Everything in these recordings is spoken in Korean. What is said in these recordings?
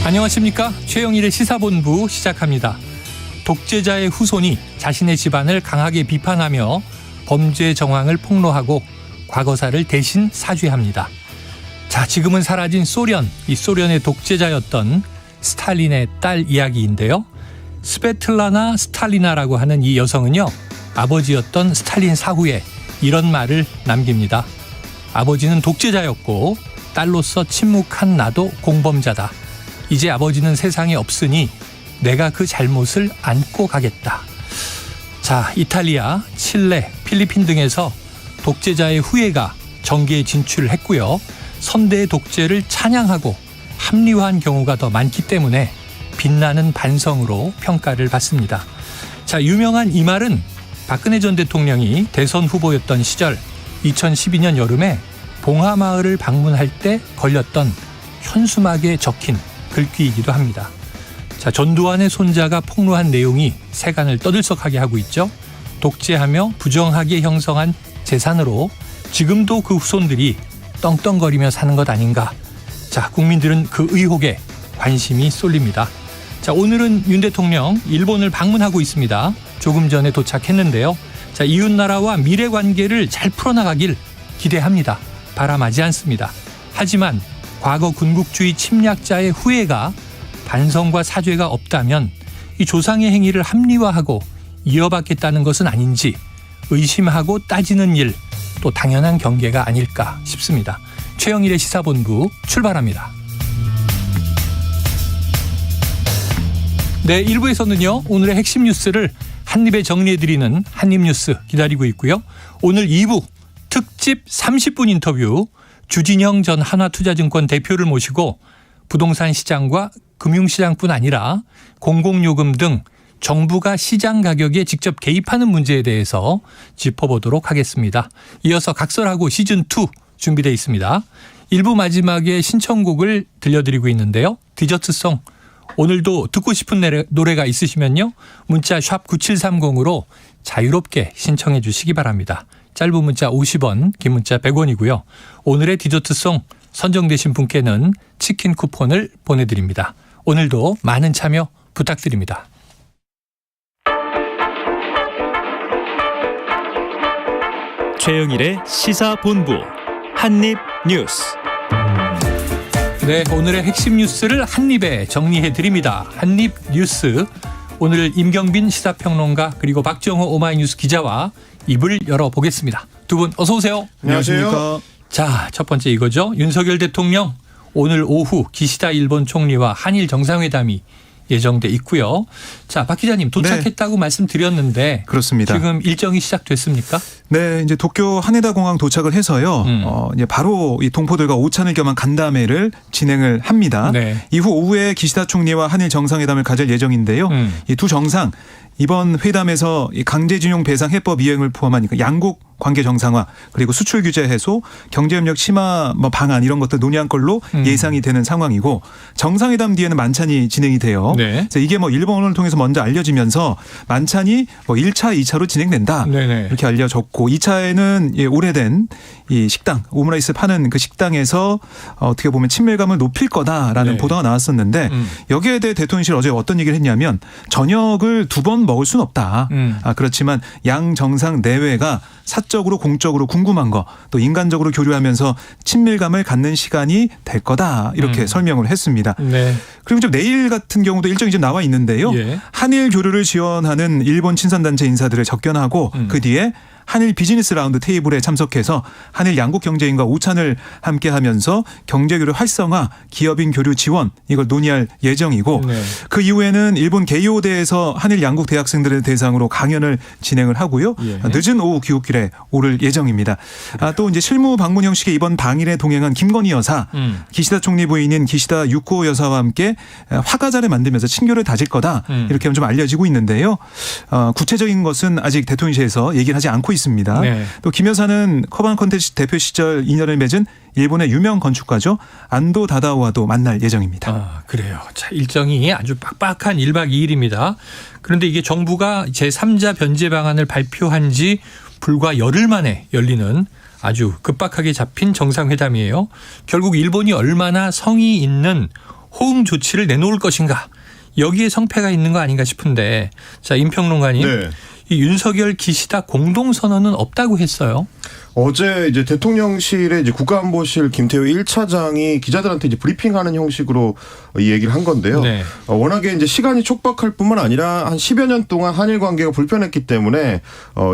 안녕하십니까? 최영일의 시사본부 시작합니다. 독재자의 후손이 자신의 집안을 강하게 비판하며 범죄 정황을 폭로하고 과거사를 대신 사죄합니다. 자, 지금은 사라진 소련, 이 소련의 독재자였던 스탈린의 딸 이야기인데요. 스베틀라나 스탈리나라고 하는 이 여성은요, 아버지였던 스탈린 사후에 이런 말을 남깁니다. 아버지는 독재자였고 딸로서 침묵한 나도 공범자다. 이제 아버지는 세상에 없으니 내가 그 잘못을 안고 가겠다. 자, 이탈리아, 칠레, 필리핀 등에서 독재자의 후예가 정계에 진출했고요. 선대의 독재를 찬양하고 합리화한 경우가 더 많기 때문에 빛나는 반성으로 평가를 받습니다. 자, 유명한 이 말은 박근혜 전 대통령이 대선 후보였던 시절 2012년 여름에 봉하마을을 방문할 때 걸렸던 현수막에 적힌 글귀이기도 합니다. 자, 전두환의 손자가 폭로한 내용이 세간을 떠들썩하게 하고 있죠. 독재하며 부정하게 형성한 재산으로 지금도 그 후손들이 떵떵거리며 사는 것 아닌가. 자, 국민들은 그 의혹에 관심이 쏠립니다. 자, 오늘은 윤 대통령 일본을 방문하고 있습니다. 조금 전에 도착했는데요. 자, 이웃나라와 미래 관계를 잘 풀어나가길 기대합니다. 바람하지 않습니다. 하지만 과거 군국주의 침략자의 후예가 반성과 사죄가 없다면 이 조상의 행위를 합리화하고 이어받겠다는 것은 아닌지 의심하고 따지는 일, 또 당연한 경계가 아닐까 싶습니다. 최영일의 시사본부 출발합니다. 네, 1부에서는요, 오늘의 핵심 뉴스를 한입에 정리해드리는 한입뉴스 기다리고 있고요. 오늘 2부 특집 30분 인터뷰, 주진영 전 한화투자증권 대표를 모시고 부동산 시장과 금융시장뿐 아니라 공공요금 등 정부가 시장 가격에 직접 개입하는 문제에 대해서 짚어보도록 하겠습니다. 이어서 각설하고 시즌2 준비되어 있습니다. 1부 마지막에 신청곡을 들려드리고 있는데요. 디저트송, 오늘도 듣고 싶은 노래가 있으시면요, 문자 샵 9730으로 자유롭게 신청해 주시기 바랍니다. 짧은 문자 50원, 긴 문자 100원이고요. 오늘의 디저트송 선정되신 분께는 치킨 쿠폰을 보내드립니다. 오늘도 많은 참여 부탁드립니다. 최영일의 시사본부 한입뉴스. 네, 오늘의 핵심 뉴스를 한입에 정리해드립니다. 한입뉴스. 오늘 임경빈 시사평론가 그리고 박정호 오마이뉴스 기자와 입을 열어보겠습니다. 두 분 어서 오세요. 안녕하십니까. 자, 첫 번째 이거죠. 윤석열 대통령 오늘 오후 기시다 일본 총리와 한일 정상회담이 예정돼 있고요. 자, 박 기자님 도착했다고 말씀드렸는데 그렇습니다. 지금 일정이 시작됐습니까? 네, 이제 도쿄 하네다 공항 도착을 해서요. 이제 바로 이 동포들과 오찬을 겸한 간담회를 진행을 합니다. 네. 이후 오후에 기시다 총리와 한일 정상회담을 가질 예정인데요. 이 두 정상 이번 회담에서 강제징용 배상 해법 이행을 포함한 양국 관계 정상화, 그리고 수출 규제 해소, 경제협력 심화 방안 이런 것들 논의한 걸로 예상이 되는 상황이고, 정상회담 뒤에는 만찬이 진행이 돼요. 네. 그래서 이게 일본 언론을 통해서 먼저 알려지면서 만찬이 1차, 2차로 진행된다. 네네. 이렇게 알려졌고, 2차에는 오래된 이 식당, 오므라이스 파는 그 식당에서 어떻게 보면 친밀감을 높일 거다라는 네. 보도가 나왔었는데, 여기에 대해 대통령실이 어제 어떤 얘기를 했냐면 저녁을 두 번 먹을 수는 없다. 그렇지만 양 정상 내외가 사적으로 공적으로 궁금한 거, 또 인간적으로 교류하면서 친밀감을 갖는 시간이 될 거다, 이렇게 설명을 했습니다. 네. 그리고 좀 내일 같은 경우도 일정이 좀 나와 있는데요. 예. 한일 교류를 지원하는 일본 친선단체 인사들을 접견하고 그 뒤에 한일 비즈니스 라운드 테이블에 참석해서 한일 양국 경제인과 오찬을 함께 하면서 경제교류 활성화, 기업인 교류 지원, 이걸 논의할 예정이고, 네. 그 이후에는 일본 게이오대에서 한일 양국 대학생들을 대상으로 강연을 진행을 하고요. 예. 늦은 오후 귀국길에 오를 예정입니다. 또 이제 실무 방문 형식의 이번 방일에 동행한 김건희 여사, 기시다 총리 부인인 기시다 유코 여사와 함께 화가자를 만들면서 친교를 다질 거다, 이렇게 좀 알려지고 있는데요. 구체적인 것은 아직 대통령실에서 얘기를 하지 않고 있습니다. 네. 또 김 여사는 커반 컨텐츠 대표 시절 인연을 맺은 일본의 유명 건축가죠, 안도 다다오와도 만날 예정입니다. 아, 그래요. 자, 일정이 아주 빡빡한 1박 2일입니다. 그런데 이게 정부가 제3자 변제 방안을 발표한 지 불과 열흘 만에 열리는 아주 급박하게 잡힌 정상회담이에요. 결국 일본이 얼마나 성의 있는 호응 조치를 내놓을 것인가. 여기에 성패가 있는 거 아닌가 싶은데 자, 임 평론가님. 네. 이 윤석열 기시다 공동선언은 없다고 했어요. 어제 이제 대통령실의 이제 국가안보실 김태호 1차장이 기자들한테 이제 브리핑하는 형식으로 이 얘기를 한 건데요. 네. 워낙에 이제 시간이 촉박할 뿐만 아니라 한 10여 년 동안 한일 관계가 불편했기 때문에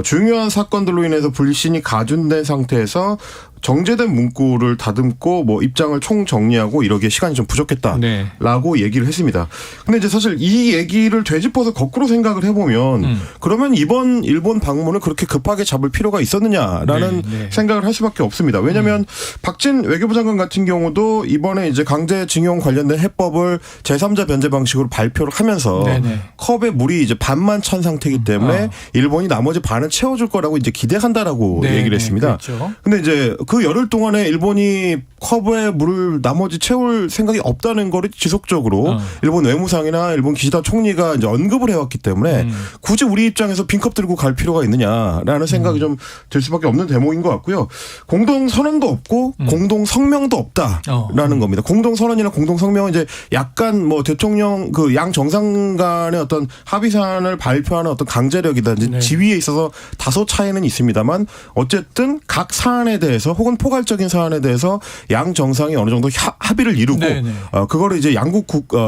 중요한 사건들로 인해서 불신이 가중된 상태에서 정제된 문구를 다듬고 뭐 입장을 총 정리하고 이러기에 시간이 좀 부족했다라고 네. 얘기를 했습니다. 근데 이제 사실 이 얘기를 되짚어서 거꾸로 생각을 해보면 그러면 이번 일본 방문을 그렇게 급하게 잡을 필요가 있었느냐라는 생각을 할 수밖에 없습니다. 왜냐하면 박진 외교부 장관 같은 경우도 이번에 이제 강제징용 관련된 해법을 제3자 변제 방식으로 발표를 하면서 컵에 물이 이제 반만 찬 상태이기 때문에 일본이 나머지 반을 채워줄 거라고 이제 기대한다라고 얘기를 했습니다. 그렇죠. 근데 이제 그 열흘 동안에 일본이 컵에 물을 나머지 채울 생각이 없다는 거를 지속적으로 일본 외무상이나 일본 기시다 총리가 이제 언급을 해왔기 때문에 굳이 우리 입장에서 빈컵 들고 갈 필요가 있느냐라는 생각이 좀 들 수밖에 없는 대목인 것 같고요. 공동 선언도 없고 공동 성명도 없다라는 겁니다. 공동 선언이나 공동 성명은 이제 약간 뭐 대통령 그 양 정상 간의 어떤 합의 사안을 발표하는 어떤 강제력이든지 지위에 있어서 다소 차이는 있습니다만 어쨌든 각 사안에 대해서 혹은 포괄적인 사안에 대해서 양 정상이 어느 정도 합의를 이루고 그거를 이제 양국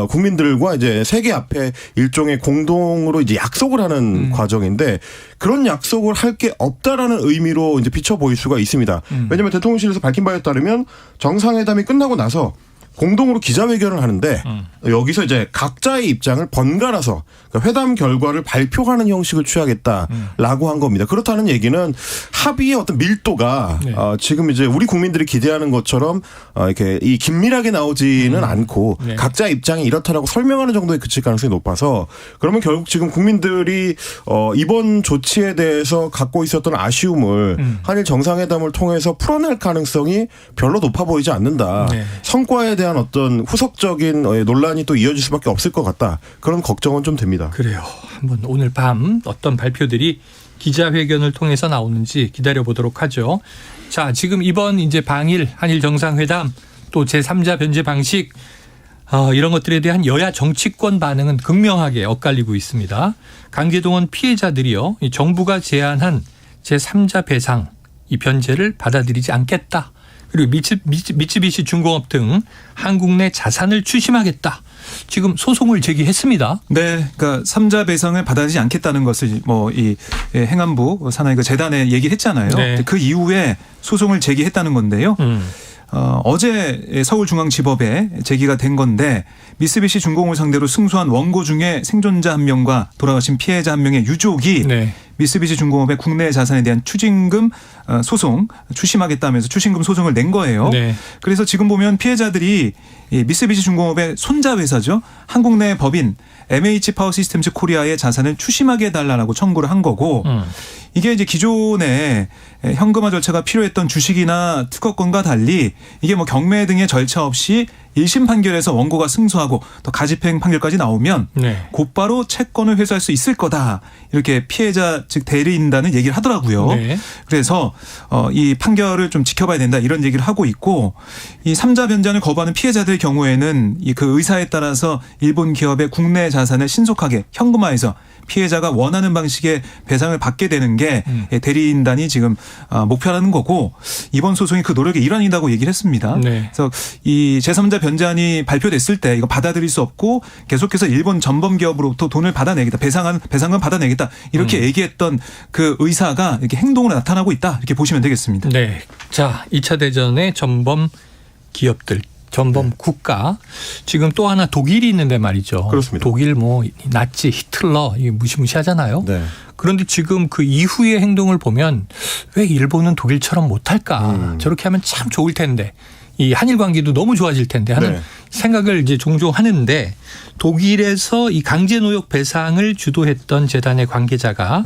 국민들과 이제 세계 앞에 일종의 공동으로 이제 약속을 하는 과정인데 그런 약속을 할 게 없다라는 의미로 이제 비춰 보일 수가 있습니다. 왜냐하면 대통령실에서 밝힌 바에 따르면 정상회담이 끝나고 나서 공동으로 기자회견을 하는데 여기서 이제 각자의 입장을 번갈아서 회담 결과를 발표하는 형식을 취하겠다라고 한 겁니다. 그렇다는 얘기는 합의의 어떤 밀도가 지금 이제 우리 국민들이 기대하는 것처럼 이렇게 이 긴밀하게 나오지는 않고 각자의 입장이 이렇다라고 설명하는 정도에 그칠 가능성이 높아서 그러면 결국 지금 국민들이 이번 조치에 대해서 갖고 있었던 아쉬움을 한일 정상회담을 통해서 풀어낼 가능성이 별로 높아 보이지 않는다. 성과에 대한 어떤 후속적인 논란이 또 이어질 수밖에 없을 것 같다. 그런 걱정은 좀 됩니다. 그래요. 한번 오늘 밤 어떤 발표들이 기자회견을 통해서 나오는지 기다려보도록 하죠. 자, 지금 이번 이제 방일 한일 정상회담 또 제3자 변제 방식 이런 것들에 대한 여야 정치권 반응은 극명하게 엇갈리고 있습니다. 강제동원 피해자들이요. 이 정부가 제안한 제3자 배상 이 변제를 받아들이지 않겠다. 그리고 미쯔비시 중공업 등 한국 내 자산을 추심하겠다. 지금 소송을 제기했습니다. 네, 그러니까 3자 배상을 받아들이지 않겠다는 것을 뭐 이 행안부 산하의 그 재단에 얘기를 했잖아요. 네. 그 이후에 소송을 제기했다는 건데요. 어제 서울중앙지법에 제기가 된 건데 미쓰비시 중공업을 상대로 승소한 원고 중에 생존자 한 명과 돌아가신 피해자 한 명의 유족이 미쓰비시 중공업의 국내 자산에 대한 추징금 소송 추심하겠다면서 추징금 소송을 낸 거예요. 그래서 지금 보면 피해자들이 이 미쓰비시 중공업의 손자 회사죠. 한국 내 법인 MH 파워 시스템즈 코리아의 자산을 추심하게 해달라고 청구를 한 거고 이게 이제 기존에 현금화 절차가 필요했던 주식이나 특허권과 달리 이게 뭐 경매 등의 절차 없이 1심 판결에서 원고가 승소하고 또 가집행 판결까지 나오면 곧바로 채권을 회수할 수 있을 거다. 이렇게 피해자 즉 대리인단은 얘기를 하더라고요. 그래서 이 판결을 좀 지켜봐야 된다 이런 얘기를 하고 있고 이 3자 변제안을 거부하는 피해자들의 경우에는 그 의사에 따라서 일본 기업의 국내 자산을 신속하게 현금화해서 피해자가 원하는 방식의 배상을 받게 되는 게 대리인단이 지금 목표라는 거고 이번 소송이 그 노력의 일환이라고 얘기를 했습니다. 그래서 이 제3자 변제안이 발표됐을 때 이거 받아들일 수 없고 계속해서 일본 전범 기업으로부터 돈을 받아내겠다. 배상금 받아내겠다. 이렇게 얘기했던 그 의사가 이렇게 행동으로 나타나고 있다. 이렇게 보시면 되겠습니다. 네. 자, 2차 대전의 전범 기업들. 전범 국가. 지금 또 하나 독일이 있는데 말이죠. 그렇습니다. 독일 뭐 나치 히틀러 이게 무시무시하잖아요. 그런데 지금 그 이후의 행동을 보면 왜 일본은 독일처럼 못할까. 저렇게 하면 참 좋을 텐데. 이 한일 관계도 너무 좋아질 텐데 하는 생각을 이제 종종 하는데 독일에서 이 강제노역 배상을 주도했던 재단의 관계자가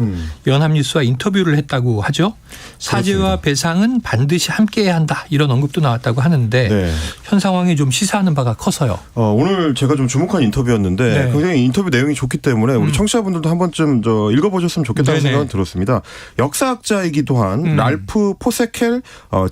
연합뉴스와 인터뷰를 했다고 하죠. 사죄와 배상은 반드시 함께해야 한다. 이런 언급도 나왔다고 하는데 현 상황에 좀 시사하는 바가 커서요. 오늘 제가 좀 주목한 인터뷰였는데 굉장히 인터뷰 내용이 좋기 때문에 우리 청취자분들도 한 번쯤 읽어보셨으면 좋겠다는 생각은 들었습니다. 역사학자이기도 한 랄프 포세켈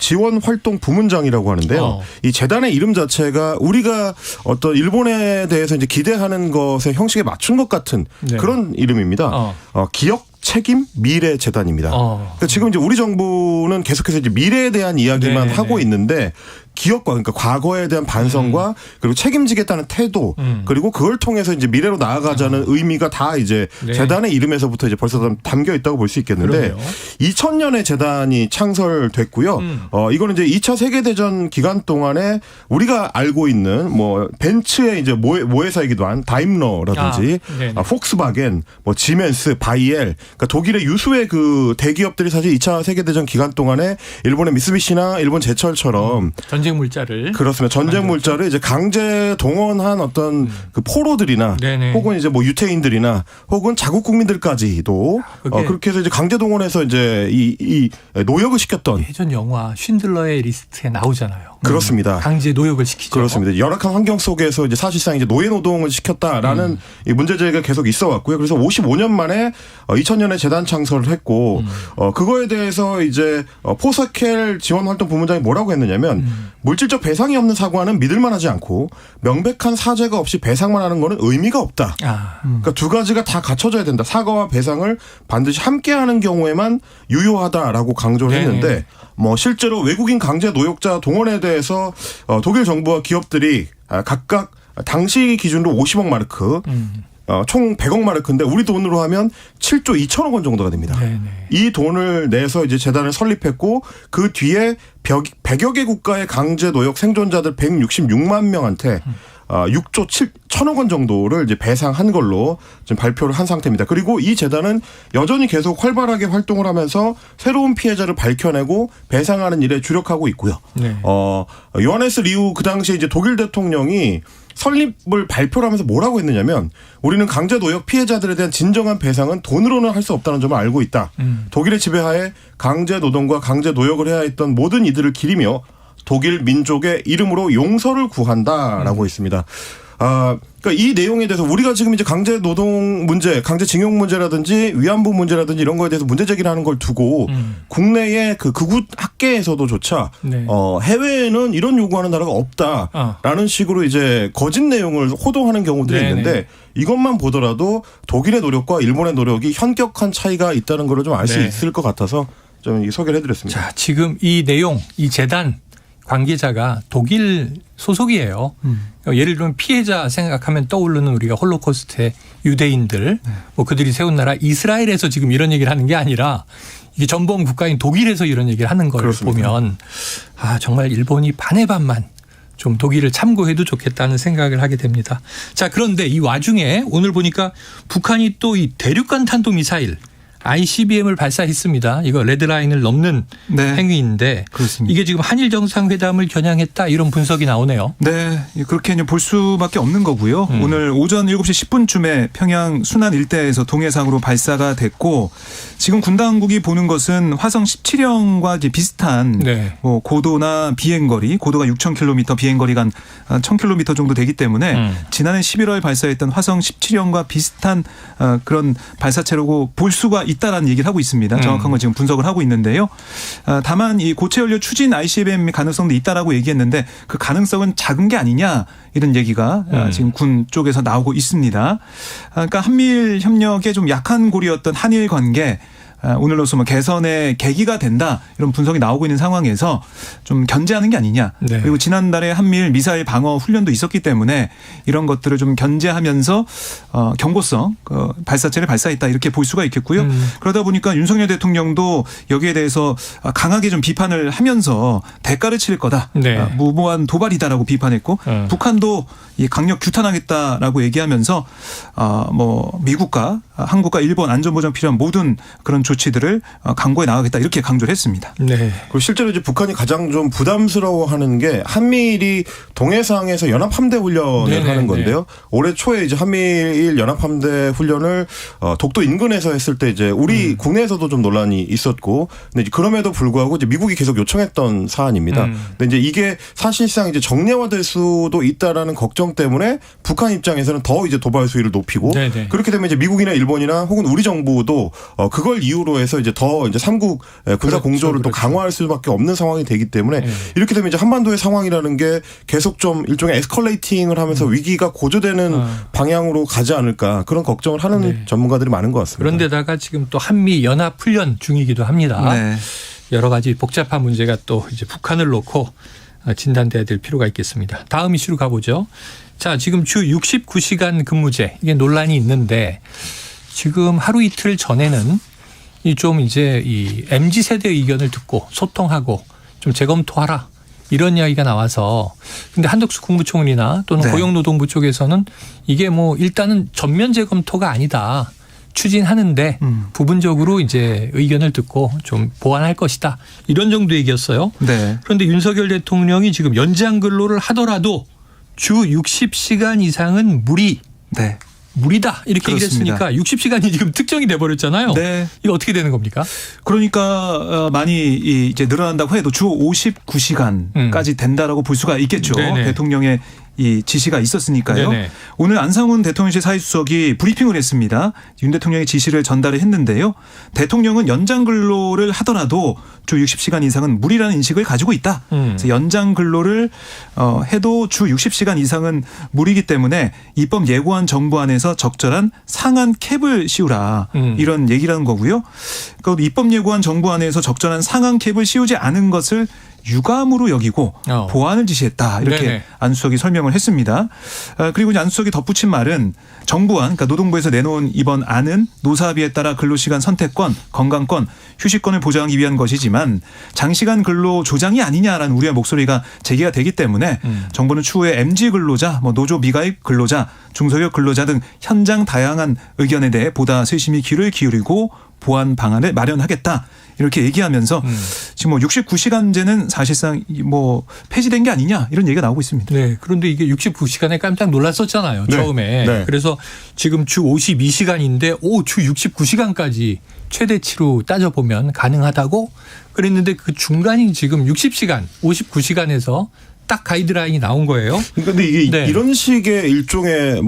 지원활동 부문장이라고 하는데요. 이 재단의 이름 자체가 우리가 우리가 어떤 일본에 대해서 이제 기대하는 것의 형식에 맞춘 것 같은 네. 그런 이름입니다. 기억 책임 미래 재단입니다. 그러니까 지금 이제 우리 정부는 계속해서 이제 미래에 대한 이야기만 네네. 하고 있는데 기억과 그러니까 과거에 대한 반성과 그리고 책임지겠다는 태도 그리고 그걸 통해서 이제 미래로 나아가자는 의미가 다 이제 네. 재단의 이름에서부터 이제 벌써 담겨 있다고 볼 수 있겠는데 그러네요. 2000년에 재단이 창설됐고요. 이거는 이제 2차 세계대전 기간 동안에 우리가 알고 있는 뭐 벤츠의 이제 모회사이기도 한 다임러라든지 폭스바겐, 뭐 지멘스, 바이엘, 그러니까 독일의 유수의 그 대기업들이 사실 2차 세계대전 기간 동안에 일본의 미쓰비시나 일본 제철처럼 전쟁 물자를 그렇습니다. 전쟁 물자를 이제 강제 동원한 어떤 그 포로들이나 네네. 혹은 이제 뭐 유태인들이나 혹은 자국 국민들까지도 그렇게 해서 이제 강제 동원해서 이제 이 노역을 시켰던 예전 영화 쉰들러의 리스트에 나오잖아요. 그렇습니다. 강제 노역을 시키죠. 그렇습니다. 열악한 환경 속에서 이제 사실상 이제 노예 노동을 시켰다라는 이 문제 제기가 계속 있어 왔고요. 그래서 55년 만에 2000년에 재단 창설을 했고 그거에 대해서 이제 포사켈 지원활동 부문장이 뭐라고 했느냐면 물질적 배상이 없는 사과는 믿을만하지 않고 명백한 사죄가 없이 배상만 하는 거는 의미가 없다. 그러니까 두 가지가 다 갖춰져야 된다. 사과와 배상을 반드시 함께하는 경우에만 유효하다라고 강조를 했는데 뭐 실제로 외국인 강제 노역자 동원에 대해서 독일 정부와 기업들이 각각 당시 기준으로 50억 마르크 총 100억 마르크인데 우리 돈으로 하면 7조 2천억 원 정도가 됩니다. 네네. 이 돈을 내서 이제 재단을 설립했고 그 뒤에 100여 개 국가의 강제 노역 생존자들 166만 명한테 6조 7천억 원 정도를 이제 배상한 걸로 지금 발표를 한 상태입니다. 그리고 이 재단은 여전히 계속 활발하게 활동을 하면서 새로운 피해자를 밝혀내고 배상하는 일에 주력하고 있고요. 네. 요하네스 리우 그 당시에 이제 독일 대통령이 설립을 발표를 하면서 뭐라고 했느냐면 우리는 강제 노역 피해자들에 대한 진정한 배상은 돈으로는 할 수 없다는 점을 알고 있다. 독일의 지배하에 강제 노동과 강제 노역을 해야 했던 모든 이들을 기리며 독일 민족의 이름으로 용서를 구한다라고 했습니다. 그러니까 이 내용에 대해서 우리가 지금 이제 강제 노동 문제, 강제 징용 문제라든지 위안부 문제라든지 이런 거에 대해서 문제 제기를 하는 걸 두고 국내의 그 극우 학계에서도조차 네. 해외에는 이런 요구하는 나라가 없다라는 식으로 이제 거짓 내용을 호도하는 경우들이 네네. 있는데 이것만 보더라도 독일의 노력과 일본의 노력이 현격한 차이가 있다는 걸 좀 알 수 네. 있을 것 같아서 좀 소개를 해드렸습니다. 자, 지금 이 내용, 이 재단 관계자가 독일 소속이에요. 예를 들면 피해자 생각하면 떠오르는 우리가 홀로코스트의 유대인들, 뭐 그들이 세운 나라 이스라엘에서 지금 이런 얘기를 하는 게 아니라 이게 전범 국가인 독일에서 이런 얘기를 하는 걸 그렇습니다. 보면 정말 일본이 반의 반만 좀 독일을 참고해도 좋겠다는 생각을 하게 됩니다. 자, 그런데 이 와중에 오늘 보니까 북한이 또 이 대륙간 탄도미사일 ICBM을 발사했습니다. 이거 레드라인을 넘는 네. 행위인데 그렇습니다. 이게 지금 한일 정상회담을 겨냥했다 이런 분석이 나오네요. 네, 그렇게 볼 수밖에 없는 거고요. 오늘 오전 7시 10분쯤에 평양 순안 일대에서 동해상으로 발사가 됐고 지금 군 당국이 보는 것은 화성 17형과 이제 비슷한 네. 뭐 고도나 비행거리, 고도가 6,000km, 비행거리가 한 1,000km 정도 되기 때문에 지난해 11월 발사했던 화성 17형과 비슷한 그런 발사체라고 볼 수가 있다라는 얘기를 하고 있습니다. 정확한 건 지금 분석을 하고 있는데요. 다만 이 고체 연료 추진 ICBM 가능성도 있다라고 얘기했는데 그 가능성은 작은 게 아니냐 이런 얘기가 지금 군 쪽에서 나오고 있습니다. 그러니까 한미일 협력에 좀 약한 고리였던 한일 관계 오늘로서 뭐 개선의 계기가 된다 이런 분석이 나오고 있는 상황에서 좀 견제하는 게 아니냐. 네. 그리고 지난달에 한미일 미사일 방어 훈련도 있었기 때문에 이런 것들을 좀 견제하면서 경고성 발사체를 발사했다 이렇게 볼 수가 있겠고요. 그러다 보니까 윤석열 대통령도 여기에 대해서 강하게 좀 비판을 하면서 대가를 치를 거다. 네. 무모한 도발이다라고 비판했고 북한도 이 강력 규탄하겠다라고 얘기하면서 뭐 미국과 한국과 일본 안전보장 필요한 모든 그런 조치들을 강구해 나가겠다 이렇게 강조를 했습니다. 네. 그리고 실제로 이제 북한이 가장 좀 부담스러워하는 게 한미일이 동해상에서 연합함대 훈련을 네네, 하는 건데요. 올해 초에 이제 한미일 연합함대 훈련을 독도 인근에서 했을 때 이제 우리 국내에서도 좀 논란이 있었고, 근데 이제 그럼에도 불구하고 이제 미국이 계속 요청했던 사안입니다. 근데 이제 이게 사실상 이제 정례화될 수도 있다라는 걱정 때문에 북한 입장에서는 더 이제 도발 수위를 높이고, 네네. 그렇게 되면 이제 미국이나 일본이나 혹은 우리 정부도 그걸 이유로 이후로 해서 이제 더 이제 3국 군사 공조를 또 강화할 수밖에 없는 상황이 되기 때문에 이렇게 되면 이제 한반도의 상황이라는 게 계속 좀 일종의 에스컬레이팅을 하면서 위기가 고조되는 방향으로 가지 않을까 그런 걱정을 하는 전문가들이 많은 것 같습니다. 그런데다가 지금 또 한미 연합 훈련 중이기도 합니다. 네. 여러 가지 복잡한 문제가 또 이제 북한을 놓고 진단돼야 될 필요가 있겠습니다. 다음 이슈로 가보죠. 자, 지금 주 69시간 근무제 이게 논란이 있는데 지금 하루 이틀 전에는 좀 이제 이 MZ 세대 의견을 듣고 소통하고 좀 재검토하라 이런 이야기가 나와서 근데 한덕수 국무총리나 또는 고용노동부 쪽에서는 이게 뭐 일단은 전면 재검토가 아니다. 추진하는데 부분적으로 이제 의견을 듣고 좀 보완할 것이다. 이런 정도 얘기였어요. 네. 그런데 윤석열 대통령이 지금 연장 근로를 하더라도 주 60시간 이상은 무리다 이렇게 그렇습니다. 얘기를 했으니까 60시간이 지금 특정이 돼버렸잖아요. 네. 이거 어떻게 되는 겁니까? 그러니까 많이 이제 늘어난다고 해도 주 59시간까지 된다라고 볼 수가 있겠죠. 네네. 대통령의 이 지시가 있었으니까요. 네네. 오늘 안상훈 대통령실 사회수석이 브리핑을 했습니다. 윤 대통령의 지시를 전달을 했는데요. 대통령은 연장 근로를 하더라도 주 60시간 이상은 무리라는 인식을 가지고 있다. 그래서 연장 근로를 해도 주 60시간 이상은 무리이기 때문에 입법 예고한 정부안에서 적절한 상한 캡을 씌우라. 이런 얘기라는 거고요. 그러니까 입법 예고한 정부안에서 적절한 상한 캡을 씌우지 않은 것을 유감으로 여기고 보완을 지시했다. 이렇게 네네. 안 수석이 설명을 했습니다. 그리고 안 수석이 덧붙인 말은 정부안, 그러니까 노동부에서 내놓은 이번 안은 노사합의에 따라 근로시간 선택권, 건강권, 휴식권을 보장하기 위한 것이지만 장시간 근로 조장이 아니냐라는 우려의 목소리가 제기가 되기 때문에 정부는 추후에 MG 근로자, 노조 미가입 근로자, 중소기업 근로자 등 현장 다양한 의견에 대해 보다 세심히 귀를 기울이고 보완 방안을 마련하겠다. 이렇게 얘기하면서 지금 69시간제는 사실상 폐지된 게 아니냐 이런 얘기가 나오고 있습니다. 네. 그런데 이게 69시간에 깜짝 놀랐었잖아요. 네. 처음에. 네. 그래서 지금 주 52시간인데 주 69시간까지 최대치로 따져보면 가능하다고 그랬는데 그 중간이 지금 60시간, 59시간에서 딱 가이드라인이 나온 거예요. 근데 이게 이런 식의 일종의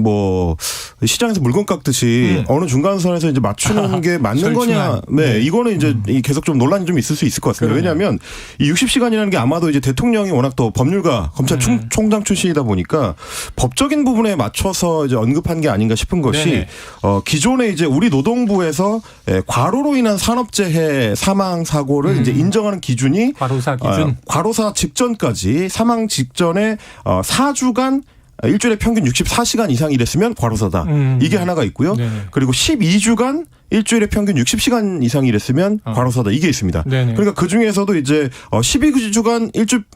시장에서 물건 깎듯이 어느 중간선에서 이제 맞추는 게 맞는 거냐. 네. 이거는 이제 계속 좀 논란이 좀 있을 수 있을 것 같습니다. 왜냐하면 이 60시간이라는 게 아마도 이제 대통령이 워낙 또 법률가 검찰총장 출신이다 보니까 법적인 부분에 맞춰서 이제 언급한 게 아닌가 싶은 것이 기존에 이제 우리 노동부에서 과로로 인한 산업재해 사망 사고를 이제 인정하는 기준이 과로사 기준. 과로사 직전까지 사망 직전에 4주간 일주일에 평균 64시간 이상 일했으면 과로사다. 이게 하나가 있고요. 네네. 그리고 12주간 일주일에 평균 60시간 이상 일했으면 과로사다. 이게 있습니다. 네네. 그러니까 그중에서도 이제 12주간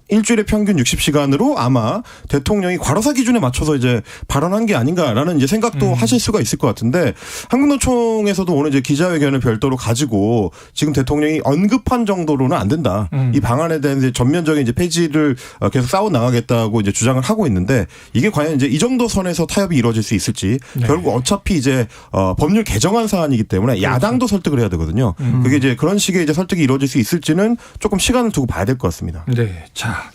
일주일에 평균 60시간으로 아마 대통령이 과로사 기준에 맞춰서 이제 발언한 게 아닌가라는 이제 생각도 하실 수가 있을 것 같은데 한국노총에서도 오늘 이제 기자회견을 별도로 가지고 지금 대통령이 언급한 정도로는 안 된다. 이 방안에 대한 이제 전면적인 이제 폐지를 계속 싸워 나가겠다고 이제 주장을 하고 있는데 이게 과연 이제 이 정도 선에서 타협이 이루어질 수 있을지 결국 어차피 이제 법률 개정안 사안이기 때문에 야당도 설득을 해야 되거든요. 그게 이제 그런 식의 이제 설득이 이루어질 수 있을지는 조금 시간을 두고 봐야 될 것 같습니다. 네. 자,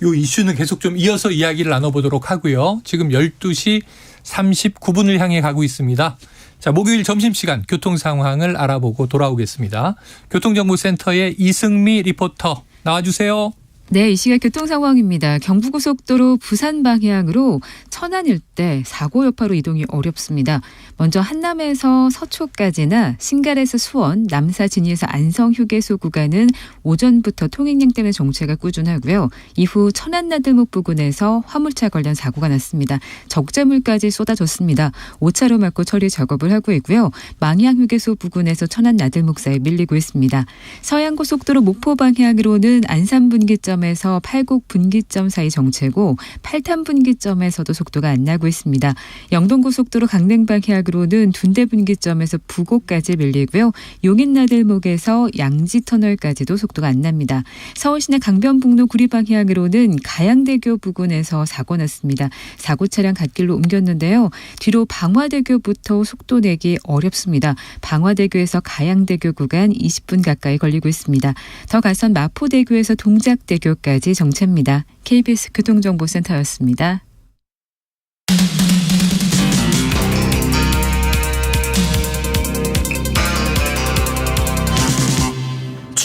요 이슈는 계속 좀 이어서 이야기를 나눠보도록 하고요. 지금 12시 39분을 향해 가고 있습니다. 자, 목요일 점심시간 교통 상황을 알아보고 돌아오겠습니다. 교통정보센터의 이승미 리포터 나와주세요. 네, 이 시각 교통 상황입니다. 경부고속도로 부산 방향으로 천안 일대 사고 여파로 이동이 어렵습니다. 먼저 한남에서 서초까지나 신갈에서 수원, 남사 진이에서 안성 휴게소 구간은 오전부터 통행량 때문에 정체가 꾸준하고요. 이후 천안 나들목 부근에서 화물차 관련 사고가 났습니다. 적재물까지 쏟아졌습니다. 5차로 막고 처리 작업을 하고 있고요. 망양 휴게소 부근에서 천안 나들목 사이 밀리고 있습니다. 서양고속도로 목포 방향으로는 안산 분기점에서 팔곡 분기점 사이 정체고 팔탄 분기점에서도 속도가 안 나고 있습니다. 영동고속도로 강릉 방향으로는 둔대 분기점에서 부곡까지 밀리고요. 용인 나들목에서 양지터널까지도 속도가 안 납니다. 서울시내 강변북로 구리 방향으로는 가양대교 부근에서 사고 났습니다. 사고 차량 갓길로 옮겼는데요. 뒤로 방화대교부터 속도 내기 어렵습니다. 방화대교에서 가양대교 구간 20분 가까이 걸리고 있습니다. 더 가선 마포대교에서 동작대교까지 정체입니다. KBS 교통정보센터였습니다.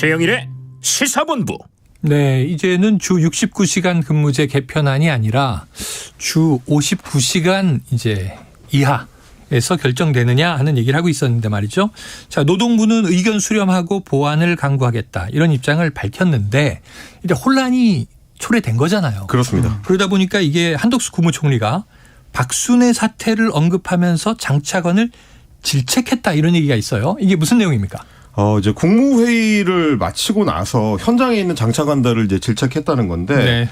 최영일의 시사본부. 네, 이제는 주 69시간 근무제 개편안이 아니라 주 59시간 이제 이하에서 결정되느냐 하는 얘기를 하고 있었는데 말이죠. 자, 노동부는 의견 수렴하고 보완을 강구하겠다 이런 입장을 밝혔는데 이제 혼란이 초래된 거잖아요. 그렇습니다. 그러다 보니까 이게 한덕수 국무총리가 박순애 사태를 언급하면서 장차관을 질책했다 이런 얘기가 있어요. 이게 무슨 내용입니까? 이제 국무회의를 마치고 나서 현장에 있는 장차관들을 이제 질책했다는 건데, 네.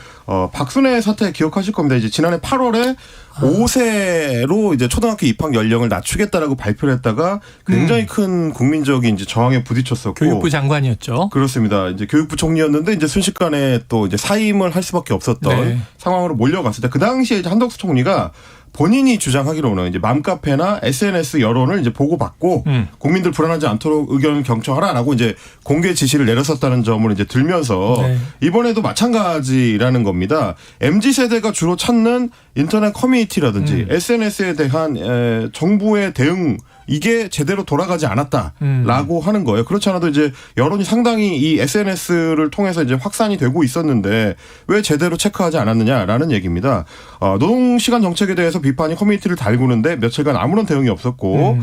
박순애 사태 기억하실 겁니다. 이제 지난해 8월에 5세로 이제 초등학교 입학 연령을 낮추겠다라고 발표를 했다가 굉장히 큰 국민적인 이제 저항에 부딪혔었고. 교육부 장관이었죠. 그렇습니다. 이제 교육부 총리였는데 이제 순식간에 또 이제 사임을 할 수밖에 없었던 네. 상황으로 몰려갔을 때 그 당시에 이제 한덕수 총리가 본인이 주장하기로는 이제 맘카페나 SNS 여론을 이제 보고받고 국민들 불안하지 않도록 의견을 경청하라라고 이제 공개 지시를 내렸었다는 점을 이제 들면서 네. 이번에도 마찬가지라는 겁니다. MZ 세대가 주로 찾는 인터넷 커뮤니티라든지 SNS에 대한 정부의 대응 이게 제대로 돌아가지 않았다라고 하는 거예요. 그렇지 않아도 이제 여론이 상당히 이 SNS를 통해서 이제 확산이 되고 있었는데 왜 제대로 체크하지 않았느냐라는 얘기입니다. 노동시간 정책에 대해서 비판이 커뮤니티를 달구는데 며칠간 아무런 대응이 없었고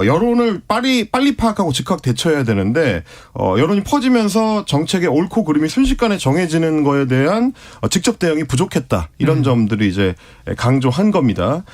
여론을 빨리 파악하고 즉각 대처해야 되는데 여론이 퍼지면서 정책의 옳고 그름이 순식간에 정해지는 거에 대한 직접 대응이 부족했다. 이런 점들이 이제 강조한 겁니다.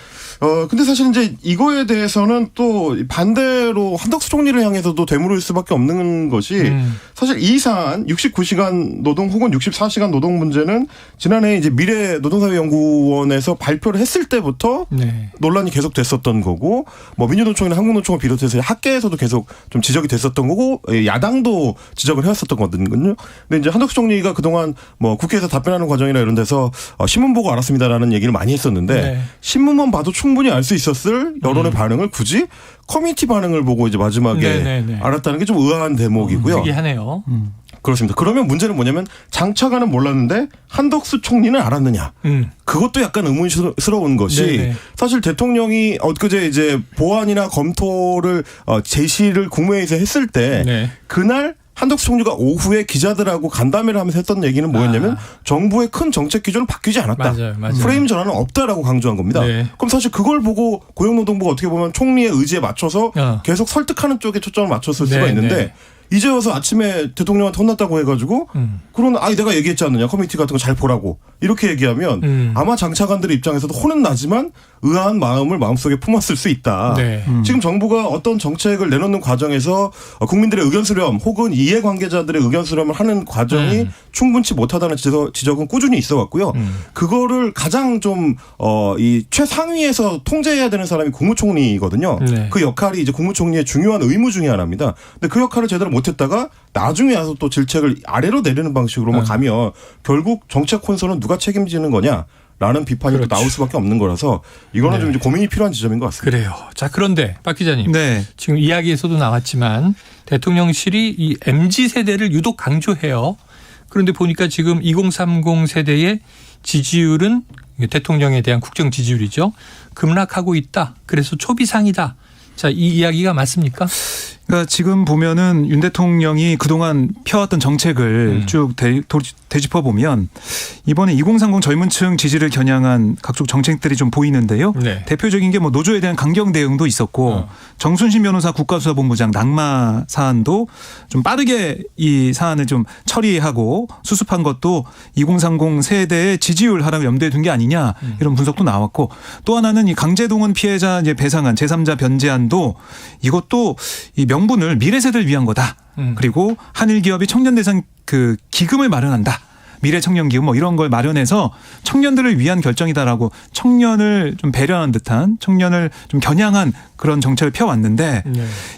근데 사실 이제 이거에 대해서는 또 반대로 한덕수 총리를 향해서도 되물을 수밖에 없는 것이 사실 이 사안 69시간 노동 혹은 64시간 노동 문제는 지난해 이제 미래 노동사회연구원에서 발표를 했을 때부터 네. 논란이 계속 됐었던 거고 뭐 민주노총이나 한국노총을 비롯해서 학계에서도 계속 좀 지적이 됐었던 거고 야당도 지적을 해왔었던 거거든요. 근데 이제 한덕수 총리가 그동안 뭐 국회에서 답변하는 과정이나 이런 데서 신문 보고 알았습니다라는 얘기를 많이 했었는데 네. 신문만 봐도 충분히 알 수 있었을 여론의 반응을 굳이 커뮤니티 반응을 보고 이제 마지막에 알았다는 게 좀 의아한 대목이고요. 특이하네요. 그렇습니다. 그러면 문제는 뭐냐면 장차관은 몰랐는데 한덕수 총리는 알았느냐. 그것도 약간 의문스러운 것이 네네. 사실 대통령이 엊그제 이제 보완이나 검토를 제시를 국무회의에서 했을 때 네. 그날 한덕수 총리가 오후에 기자들하고 간담회를 하면서 했던 얘기는 뭐였냐면 정부의 큰 정책 기조는 바뀌지 않았다. 맞아요. 프레임 전환은 없다라고 강조한 겁니다. 네. 그럼 사실 그걸 보고 고용노동부가 어떻게 보면 총리의 의지에 맞춰서 계속 설득하는 쪽에 초점을 맞췄을 수가 있는데 이제 와서 아침에 대통령한테 혼났다고 해가지고 그런 내가 얘기했지 않느냐 커뮤니티 같은 거 잘 보라고 이렇게 얘기하면 아마 장차관들의 입장에서도 혼은 나지만 의아한 마음을 마음속에 품었을 수 있다. 네. 지금 정부가 어떤 정책을 내놓는 과정에서 국민들의 의견 수렴 혹은 이해관계자들의 의견 수렴을 하는 과정이 충분치 못하다는 지적은 꾸준히 있어 왔고요. 그거를 가장 좀 이 최상위에서 통제해야 되는 사람이 국무총리거든요. 네. 그 역할이 이제 국무총리의 중요한 의무 중에 하나입니다. 근데 그 역할을 제대로 못했다가 나중에 와서 또 질책을 아래로 내리는 방식으로만 가면 결국 정책 혼선은 누가 책임지는 거냐라는 비판이 또 나올 수밖에 없는 거라서 이거는 좀 이제 고민이 필요한 지점인 것 같습니다. 그래요. 자, 그런데 박 기자님. 네. 지금 이야기에서도 나왔지만 대통령실이 이 MZ세대를 유독 강조해요. 그런데 보니까 지금 2030 세대의 지지율은 대통령에 대한 국정 지지율이죠. 급락하고 있다. 그래서 초비상이다. 자, 이 이야기가 맞습니까? 그러니까 지금 보면은 윤 대통령이 그동안 펴왔던 정책을 쭉 되짚어 보면 이번에 2030 젊은층 지지를 겨냥한 각종 정책들이 좀 보이는데요. 네. 대표적인 게 뭐 노조에 대한 강경 대응도 있었고 정순신 변호사 국가수사본부장 낙마 사안도 좀 빠르게 이 사안을 좀 처리하고 수습한 것도 2030 세대의 지지율 하락을 염두에 둔 게 아니냐 이런 분석도 나왔고 또 하나는 이 강제동원 피해자 이제 배상안 제3자 변제안도 이것도 이 명분을 미래 세대를 위한 거다. 그리고 한일 기업이 청년 대상 그 기금을 마련한다. 미래 청년 기금 뭐 이런 걸 마련해서 청년들을 위한 결정이다라고 청년을 좀 배려하는 듯한 청년을 좀 겨냥한 그런 정책을 펴왔는데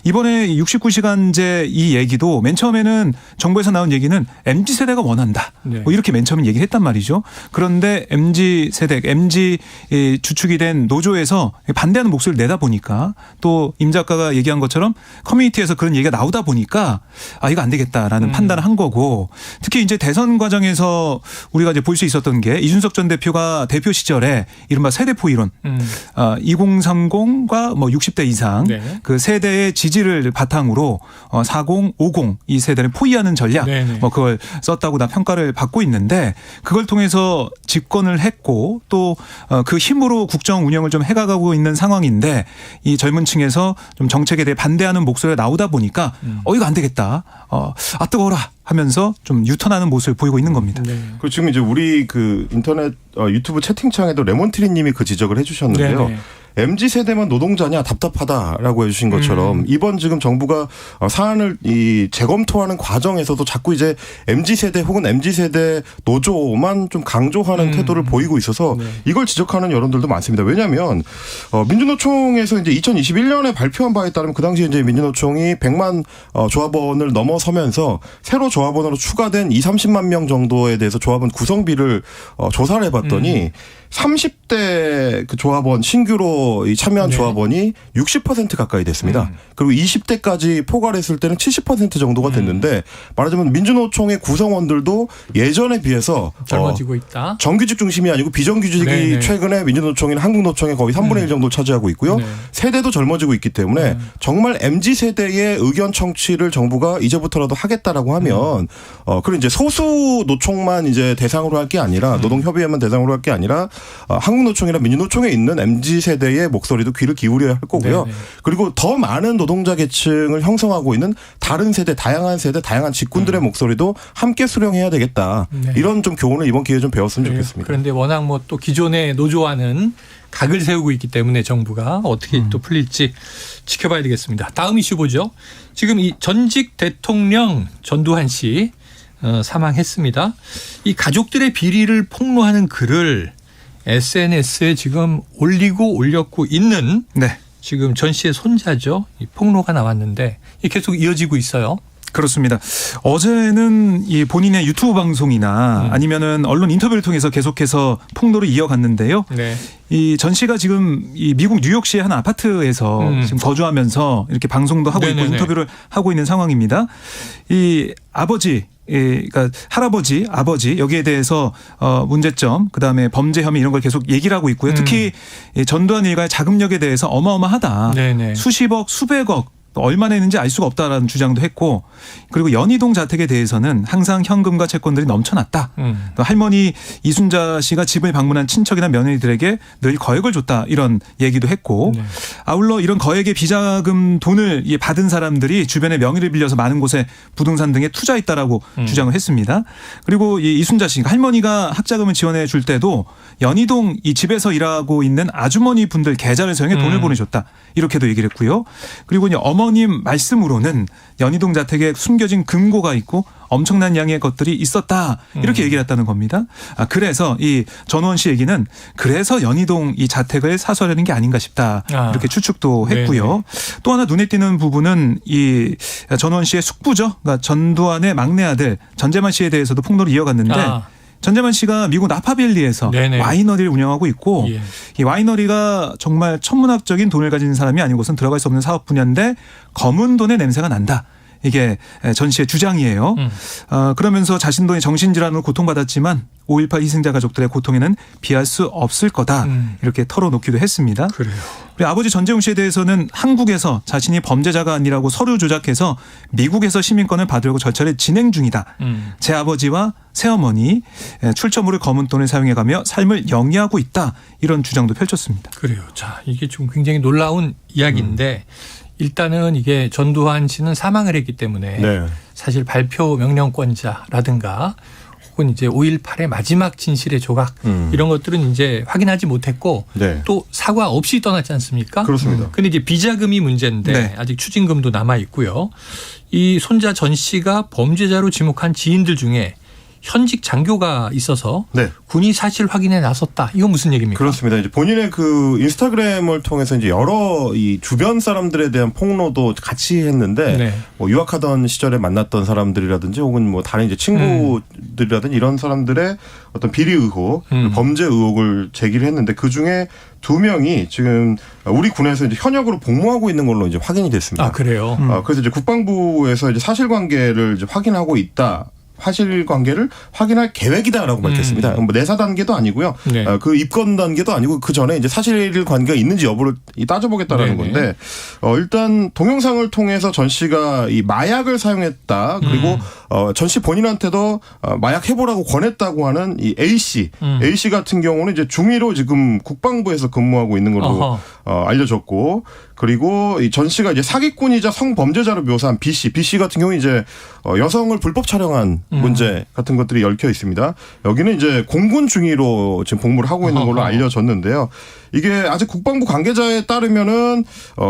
이번에 69시간제 이 얘기도 맨 처음에는 정부에서 나온 얘기는 MZ세대가 원한다. 뭐 이렇게 맨 처음에 얘기를 했단 말이죠. 그런데 MZ세대, MZ 주축이 된 노조에서 반대하는 목소리를 내다 보니까 또 임 작가가 얘기한 것처럼 커뮤니티에서 그런 얘기가 나오다 보니까 이거 안 되겠다라는 판단을 한 거고 특히 이제 대선 과정에서 통해서 우리가 이제 볼 수 있었던 게 이준석 전 대표가 대표 시절에 이른바 세대포 이론, 2030과 뭐 60대 이상 네. 그 세대의 지지를 바탕으로 40, 50 이 세대를 포위하는 전략, 네네. 뭐 그걸 썼다고 다 평가를 받고 있는데 그걸 통해서 집권을 했고 또 그 힘으로 국정 운영을 좀 해가고 있는 상황인데 이 젊은 층에서 좀 정책에 대해 반대하는 목소리가 나오다 보니까 이거 안 되겠다. 뜨거워라 하면서 좀 유턴하는 모습을 보이고 있는 겁니다. 네. 그리고 지금 이제 우리 그 인터넷 유튜브 채팅창에도 레몬트리님이 그 지적을 해주셨는데요. 네네. MZ세대만 노동자냐 답답하다라고 해주신 것처럼 이번 지금 정부가 사안을 이 재검토하는 과정에서도 자꾸 이제 MZ세대 혹은 MZ세대 노조만 좀 강조하는 태도를 보이고 있어서 네. 이걸 지적하는 여론들도 많습니다. 왜냐하면 민주노총에서 이제 2021년에 발표한 바에 따르면 그 당시에 이제 민주노총이 100만 조합원을 넘어서면서 새로 조합원으로 추가된 30만 명 정도에 대해서 조합원 구성비를 조사를 해봤더니 30대 그 조합원 신규로 참여한 네. 조합원이 60% 가까이 됐습니다. 그리고 20대까지 포괄했을 때는 70% 정도가 됐는데 말하자면 민주노총의 구성원들도 예전에 비해서 젊어지고 있다. 정규직 중심이 아니고 비정규직이 네네. 최근에 민주노총이나 한국노총의 거의 3분의 1 정도 차지하고 있고요. 네. 세대도 젊어지고 있기 때문에 정말 MZ세대의 의견 청취를 정부가 이제부터라도 하겠다라고 하면 그리고 이제 소수 노총만 이제 대상으로 할 게 아니라 노동협의회만 대상으로 할 게 아니라 한국노총이나 민주노총에 있는 MZ세대의 목소리도 귀를 기울여야 할 거고요. 네네. 그리고 더 많은 노동자 계층을 형성하고 있는 다른 세대, 다양한 직군들의 목소리도 함께 수렴해야 되겠다. 네. 이런 좀 교훈을 이번 기회에 좀 배웠으면 좋겠습니다. 그런데 워낙 뭐 또 기존의 노조와는 각을 세우고 있기 때문에 정부가 어떻게 또 풀릴지 지켜봐야 되겠습니다. 다음 이슈 보죠. 지금 이 전직 대통령 전두환 씨 사망했습니다. 이 가족들의 비리를 폭로하는 글을 SNS에 지금 올렸고 있는 네. 지금 전 씨의 손자죠. 이 폭로가 나왔는데 이게 계속 이어지고 있어요. 그렇습니다. 어제는 이 본인의 유튜브 방송이나 아니면은 언론 인터뷰를 통해서 계속해서 폭로를 이어갔는데요. 네. 이 전 씨가 지금 이 미국 뉴욕시의 한 아파트에서 지금 거주하면서 이렇게 방송도 하고 네네네. 있고 인터뷰를 하고 있는 상황입니다. 이 아버지 그러니까 할아버지, 아버지 여기에 대해서 문제점, 그다음에 범죄 혐의 이런 걸 계속 얘기를 하고 있고요. 특히 이 전두환 일가의 자금력에 대해서 어마어마하다. 네네. 수십억, 수백억 얼마나 했는지 알 수가 없다라는 주장도 했고 그리고 연희동 자택에 대해서는 항상 현금과 채권들이 넘쳐났다. 또 할머니 이순자 씨가 집을 방문한 친척이나 며느리들에게 늘 거액을 줬다 이런 얘기도 했고 네. 아울러 이런 거액의 비자금 돈을 받은 사람들이 주변에 명의를 빌려서 많은 곳에 부동산 등에 투자했다라고 주장을 했습니다. 그리고 이 이순자 씨 할머니가 학자금을 지원해 줄 때도 연희동 이 집에서 일하고 있는 아주머니 분들 계좌를 사용해 돈을 보내줬다. 이렇게도 얘기를 했고요. 그리고 이제 어머님 말씀으로는 연희동 자택에 숨겨진 금고가 있고 엄청난 양의 것들이 있었다. 이렇게 얘기를 했다는 겁니다. 그래서 이 전우원 씨 얘기는 그래서 연희동 이 자택을 사수하려는 게 아닌가 싶다. 이렇게 추측도 했고요. 네네. 또 하나 눈에 띄는 부분은 이 전우원 씨의 숙부죠. 그러니까 전두환의 막내 아들 전재만 씨에 대해서도 폭로를 이어갔는데 전재만 씨가 미국 나파밸리에서 네네. 와이너리를 운영하고 있고 이 와이너리가 정말 천문학적인 돈을 가진 사람이 아니고선 들어갈 수 없는 사업 분야인데 검은 돈의 냄새가 난다. 이게 전 씨의 주장이에요. 그러면서 자신도 정신질환으로 고통받았지만 5.18 희생자 가족들의 고통에는 비할 수 없을 거다. 이렇게 털어놓기도 했습니다. 그래요. 그리고 아버지 전재웅 씨에 대해서는 한국에서 자신이 범죄자가 아니라고 서류 조작해서 미국에서 시민권을 받으려고 절차를 진행 중이다. 제 아버지와 새어머니 출처모를 검은 돈을 사용해가며 삶을 영위하고 있다. 이런 주장도 펼쳤습니다. 그래요. 자, 이게 좀 굉장히 놀라운 이야기인데 일단은 이게 전두환 씨는 사망을 했기 때문에 사실 발표 명령권자라든가 혹은 이제 5.18의 마지막 진실의 조각 이런 것들은 이제 확인하지 못했고 또 사과 없이 떠났지 않습니까? 그렇습니다. 근데 이제 비자금이 문제인데 아직 추징금도 남아 있고요. 이 손자 전 씨가 범죄자로 지목한 지인들 중에 현직 장교가 있어서 군이 사실 확인에 나섰다. 이건 무슨 얘기입니까? 그렇습니다. 이제 본인의 그 인스타그램을 통해서 이제 여러 이 주변 사람들에 대한 폭로도 같이 했는데 뭐 유학하던 시절에 만났던 사람들이라든지 혹은 뭐 다른 이제 친구들이라든지 이런 사람들의 어떤 비리 의혹, 범죄 의혹을 제기를 했는데 그 중에 2명이 지금 우리 군에서 이제 현역으로 복무하고 있는 걸로 이제 확인이 됐습니다. 아, 그래요? 그래서 이제 국방부에서 이제 사실관계를 이제 확인하고 있다. 사실관계를 확인할 계획이다라고 밝혔습니다. 뭐 내사 단계도 아니고요. 네. 그 입건 단계도 아니고 그 전에 이제 사실관계가 있는지 여부를 따져보겠다라는 네네. 건데 일단 동영상을 통해서 전 씨가 이 마약을 사용했다. 그리고 전 씨 본인한테도 마약 해보라고 권했다고 하는 이 A 씨, A 씨 같은 경우는 이제 중위로 지금 국방부에서 근무하고 있는 걸로 알려졌고. 그리고 이 전 씨가 이제 사기꾼이자 성범죄자로 묘사한 B 씨, B 씨 같은 경우 이제 여성을 불법 촬영한 문제 같은 것들이 얽혀 있습니다. 여기는 이제 공군 중위로 지금 복무를 하고 있는 걸로 알려졌는데요. 이게 아직 국방부 관계자에 따르면은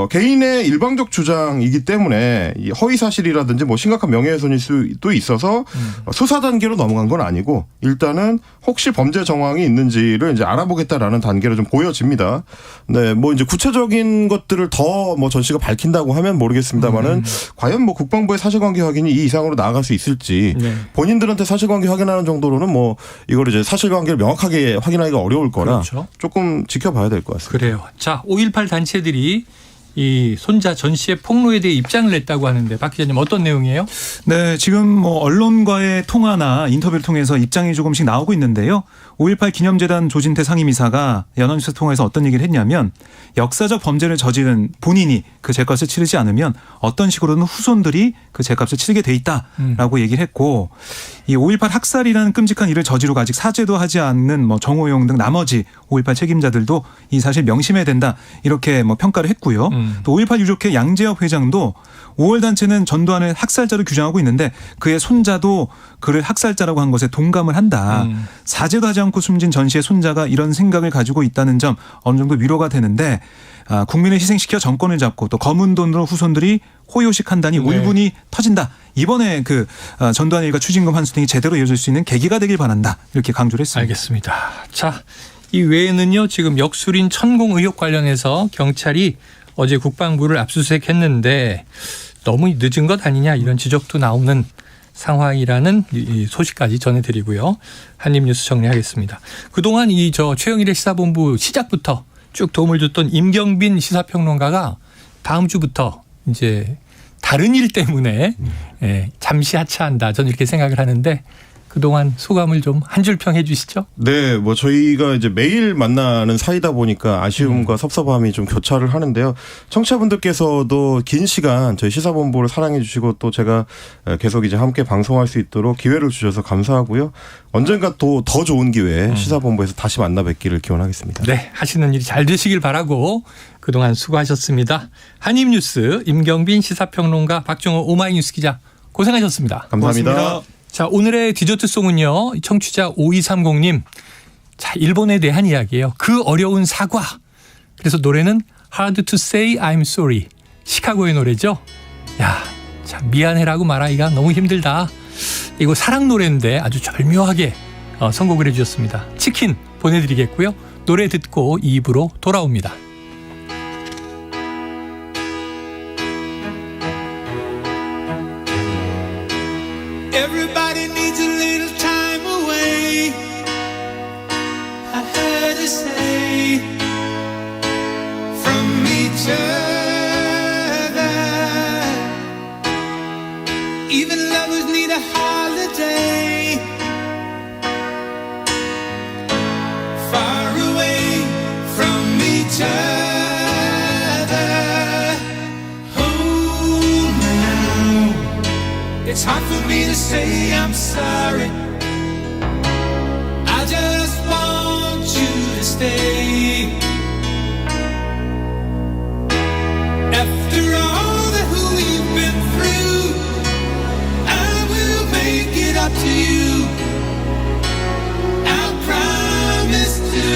개인의 일방적 주장이기 때문에 이 허위 사실이라든지 뭐 심각한 명예훼손일 수도 있어서 수사 단계로 넘어간 건 아니고 일단은 혹시 범죄 정황이 있는지를 이제 알아보겠다라는 단계로 좀 보여집니다. 네, 뭐 이제 구체적인 것들을 더 뭐 전 씨가 밝힌다고 하면 모르겠습니다만은 과연 뭐 국방부의 사실관계 확인이 이 이상으로 나아갈 수 있을지 본인들한테 사실관계 확인하는 정도로는 뭐 이걸 이제 사실관계를 명확하게 확인하기가 어려울 거라 그렇죠. 조금 지켜봐야 될 것 같습니다. 그래요. 자, 5.18 단체들이 이 손자 전 씨의 폭로에 대해 입장을 냈다고 하는데 박 기자님 어떤 내용이에요? 네, 지금 뭐 언론과의 통화나 인터뷰를 통해서 입장이 조금씩 나오고 있는데요. 5.18 기념재단 조진태 상임이사가 연합뉴스 통해서 어떤 얘기를 했냐면 역사적 범죄를 저지른 본인이 그 죄값을 치르지 않으면 어떤 식으로든 후손들이 그 죄값을 치르게 돼 있다라고 얘기를 했고 이 5.18 학살이라는 끔찍한 일을 저지르고 아직 사죄도 하지 않는 뭐 정호용 등 나머지 5.18 책임자들도 이 사실 명심해야 된다 이렇게 뭐 평가를 했고요. 또 5.18 유족회 양재엽 회장도 5월 단체는 전두환을 학살자로 규정하고 있는데 그의 손자도 그를 학살자라고 한 것에 동감을 한다. 사죄도 하지 않고 숨진 전 씨의 손자가 이런 생각을 가지고 있다는 점 어느 정도 위로가 되는데 국민을 희생시켜 정권을 잡고 또 검은 돈으로 후손들이 호요식한다니 울분이 터진다. 이번에 그 전두환 일가 추징금 환수 등이 제대로 이어질 수 있는 계기가 되길 바란다. 이렇게 강조를 했습니다. 알겠습니다. 자, 이 외에는요. 지금 역술인 천공 의혹 관련해서 경찰이 어제 국방부를 압수수색했는데 너무 늦은 것 아니냐 이런 지적도 나오는 상황이라는 이 소식까지 전해드리고요. 한입뉴스 정리하겠습니다. 그동안 이 최영일의 시사본부 시작부터 쭉 도움을 줬던 임경빈 시사평론가가 다음 주부터 이제 다른 일 때문에 잠시 하차한다. 저는 이렇게 생각을 하는데 그동안 소감을 좀 한 줄 평해 주시죠. 네, 뭐 저희가 이제 매일 만나는 사이다 보니까 아쉬움과 섭섭함이 좀 교차를 하는데요. 청취자분들께서도 긴 시간 저희 시사본부를 사랑해 주시고 또 제가 계속 이제 함께 방송할 수 있도록 기회를 주셔서 감사하고요. 언젠가 또 더 좋은 기회에 시사본부에서 다시 만나 뵙기를 기원하겠습니다. 네, 하시는 일이 잘 되시길 바라고 그동안 수고하셨습니다. 한입뉴스 임경빈 시사평론가 박정호 오마이뉴스 기자 고생하셨습니다. 감사합니다. 고맙습니다. 자, 오늘의 디저트송은요. 청취자 5230님. 자, 일본에 대한 이야기예요. 그 어려운 사과. 그래서 노래는 Hard to say I'm sorry. 시카고의 노래죠. 야, 참 미안해라고 말하기가 너무 힘들다. 이거 사랑 노래인데 아주 절묘하게 선곡을 해 주셨습니다. 치킨 보내드리겠고요. 노래 듣고 2부로 돌아옵니다. Everybody needs a little time away. I heard you say from each other. Even lovers need a holiday. Far away from each other. Oh, now it's hard for me to say I'm sorry. I just want you to stay. After all that we've been through, I will make it up to you. I promise to.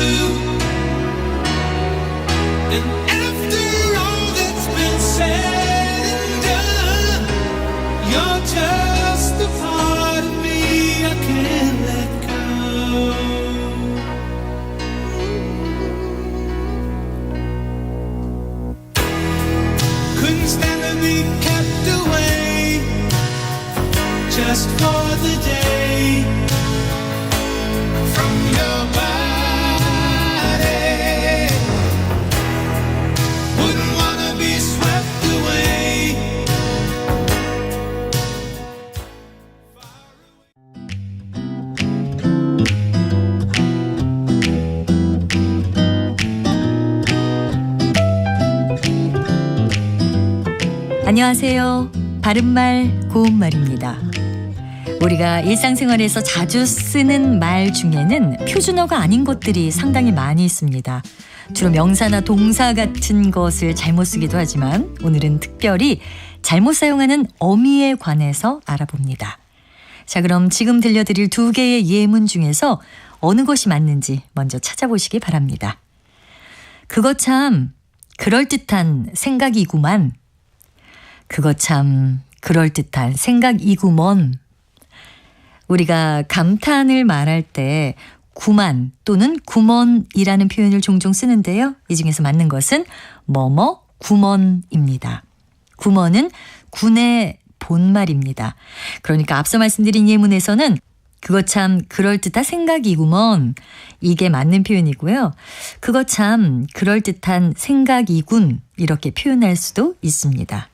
And after all that's been said and done, you're just a part of me I can't let go. Couldn't stand to be kept away just for the day from your body. Wouldn't wanna be swept away. 안녕하세요. 바른말 고운말입니다. 우리가 일상생활에서 자주 쓰는 말 중에는 표준어가 아닌 것들이 상당히 많이 있습니다. 주로 명사나 동사 같은 것을 잘못 쓰기도 하지만 오늘은 특별히 잘못 사용하는 어미에 관해서 알아봅니다. 자, 그럼 지금 들려드릴 두 개의 예문 중에서 어느 것이 맞는지 먼저 찾아보시기 바랍니다. 그거 참 그럴듯한 생각이구만. 그거 참 그럴듯한 생각이구먼. 우리가 감탄을 말할 때 구만 또는 구먼이라는 표현을 종종 쓰는데요. 이 중에서 맞는 것은 뭐뭐 구먼입니다. 구먼은 군의 본말입니다. 그러니까 앞서 말씀드린 예문에서는 그거 참 그럴듯한 생각이구먼. 이게 맞는 표현이고요. 그거 참 그럴듯한 생각이군. 이렇게 표현할 수도 있습니다.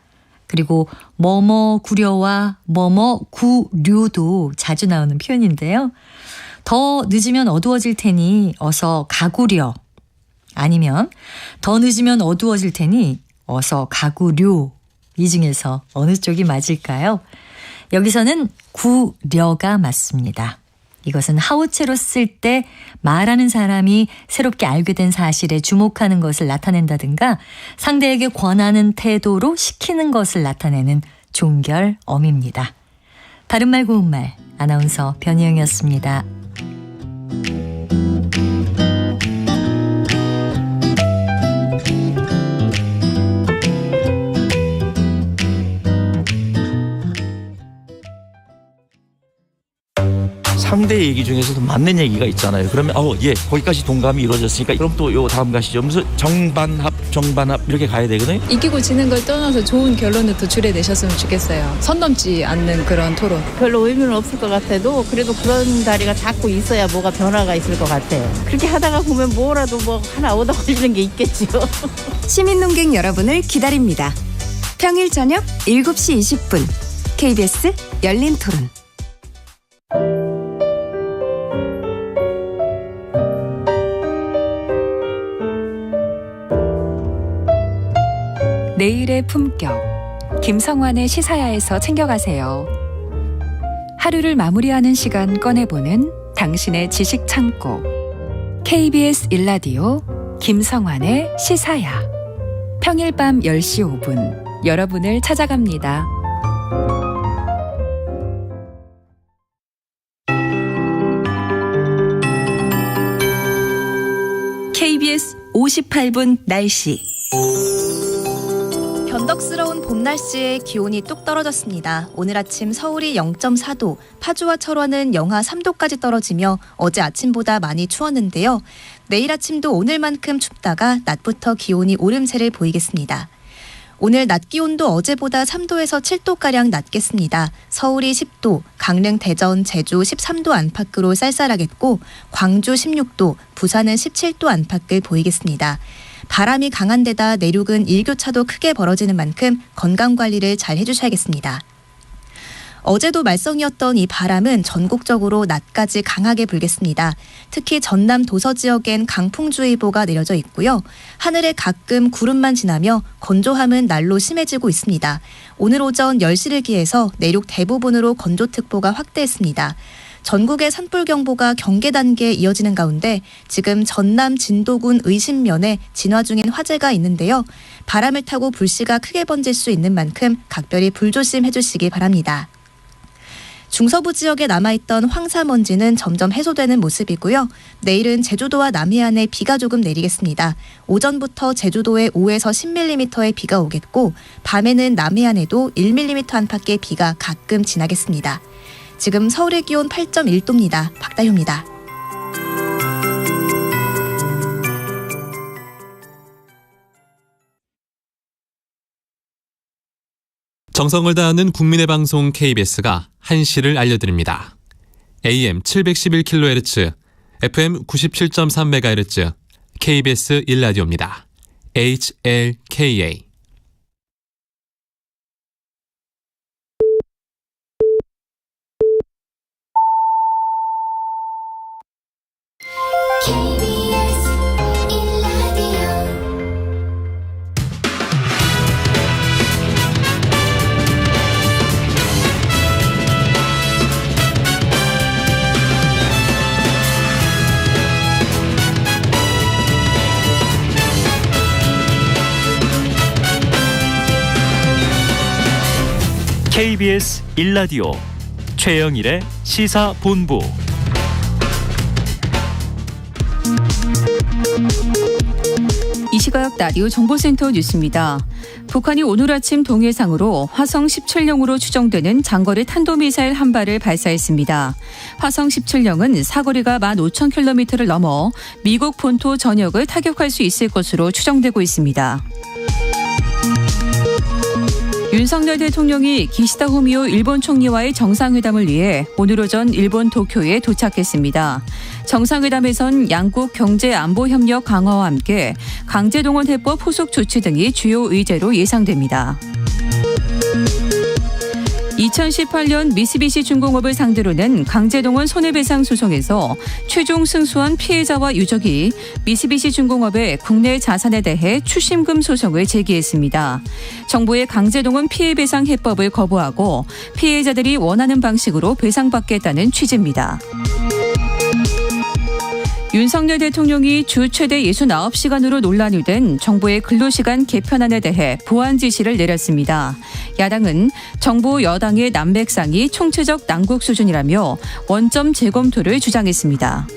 그리고 뭐뭐 구려와 뭐뭐 구류도 자주 나오는 표현인데요. 더 늦으면 어두워질 테니 어서 가구려. 아니면 더 늦으면 어두워질 테니 어서 가구려. 이 중에서 어느 쪽이 맞을까요? 여기서는 구려가 맞습니다. 이것은 하우체로 쓸 때 말하는 사람이 새롭게 알게 된 사실에 주목하는 것을 나타낸다든가 상대에게 권하는 태도로 시키는 것을 나타내는 종결어입니다. 바른말 고운말 아나운서 변희영이었습니다. 상대 얘기 중에서도 맞는 얘기가 있잖아요. 그러면 예, 거기까지 동감이 이루어졌으니까 그럼 또 요 다음 가시죠. 무슨 정반합 이렇게 가야 되거든요. 이기고 지는 걸 떠나서 좋은 결론을 더 줄여내셨으면 좋겠어요. 선 넘지 않는 그런 토론. 별로 의미는 없을 것 같아도 그래도 그런 자리가 자꾸 있어야 뭐가 변화가 있을 것 같아요. 그렇게 하다가 보면 뭐라도 뭐 하나 얻어 걸리는 게 있겠죠. 시민 농객 여러분을 기다립니다. 평일 저녁 7시 20분 KBS 열린 토론. 내일의 품격, 김성환의 시사야에서 챙겨가세요. 하루를 마무리하는 시간 꺼내보는 당신의 지식 창고. KBS 1라디오 김성환의 시사야. 평일 밤 10시 5분 여러분을 찾아갑니다. KBS 58분 날씨. 변덕스러운 봄 날씨에 기온이 뚝 떨어졌습니다. 오늘 아침 서울이 0.4도, 파주와 철원은 영하 3도까지 떨어지며 어제 아침보다 많이 추웠는데요. 내일 아침도 오늘만큼 춥다가 낮부터 기온이 오름세를 보이겠습니다. 오늘 낮 기온도 어제보다 3도에서 7도가량 낮겠습니다. 서울이 10도, 강릉, 대전, 제주 13도 안팎으로 쌀쌀하겠고 광주 16도, 부산은 17도 안팎을 보이겠습니다. 바람이 강한 데다 내륙은 일교차도 크게 벌어지는 만큼 건강관리를 잘 해주셔야겠습니다. 어제도 말썽이었던 이 바람은 전국적으로 낮까지 강하게 불겠습니다. 특히 전남 도서 지역엔 강풍주의보가 내려져 있고요. 하늘에 가끔 구름만 지나며 건조함은 날로 심해지고 있습니다. 오늘 오전 10시를 기해서 내륙 대부분으로 건조특보가 확대했습니다. 전국의 산불경보가 경계 단계에 이어지는 가운데 지금 전남 진도군 의심면에 진화 중인 화재가 있는데요. 바람을 타고 불씨가 크게 번질 수 있는 만큼 각별히 불조심해 주시기 바랍니다. 중서부 지역에 남아있던 황사먼지는 점점 해소되는 모습이고요. 내일은 제주도와 남해안에 비가 조금 내리겠습니다. 오전부터 제주도에 5에서 10mm의 비가 오겠고 밤에는 남해안에도 1mm 안팎의 비가 가끔 지나겠습니다. 지금 서울의 기온 8.1도입니다. 박다효입니다. 정성을 다하는 국민의 방송 KBS가 한시를 알려드립니다. AM 711kHz, FM 97.3MHz, KBS 1라디오입니다. HLKA. KBS 1라디오 최영일의 시사본부. 이 시각 라디오 정보센터 뉴스입니다. 북한이 오늘 아침 동해상으로 화성 17형으로 추정되는 장거리 탄도미사일 한 발을 발사했습니다. 화성 17형은 사거리가 15,000km를 넘어 미국 본토 전역을 타격할 수 있을 것으로 추정되고 있습니다. 윤석열 대통령이 기시다 후미오 일본 총리와의 정상회담을 위해 오늘 오전 일본 도쿄에 도착했습니다. 정상회담에선 양국 경제 안보 협력 강화와 함께 강제동원 해법 후속 조치 등이 주요 의제로 예상됩니다. 2018년 미쓰비시 중공업을 상대로 낸 강제동원 손해배상 소송에서 최종 승소한 피해자와 유족이 미쓰비시 중공업의 국내 자산에 대해 추심금 소송을 제기했습니다. 정부의 강제동원 피해배상 해법을 거부하고 피해자들이 원하는 방식으로 배상받겠다는 취지입니다. 윤석열 대통령이 주 최대 69시간으로 논란이 된 정부의 근로시간 개편안에 대해 보완 지시를 내렸습니다. 야당은 정부 여당의 난백상이 총체적 난국 수준이라며 원점 재검토를 주장했습니다.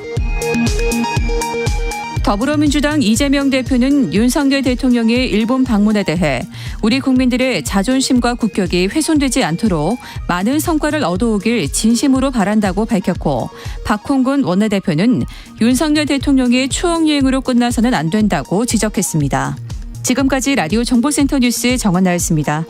더불어민주당 이재명 대표는 윤석열 대통령의 일본 방문에 대해 우리 국민들의 자존심과 국격이 훼손되지 않도록 많은 성과를 얻어오길 진심으로 바란다고 밝혔고, 박홍근 원내대표는 윤석열 대통령의 추억여행으로 끝나서는 안 된다고 지적했습니다. 지금까지 라디오 정보센터 뉴스 정원나였습니다.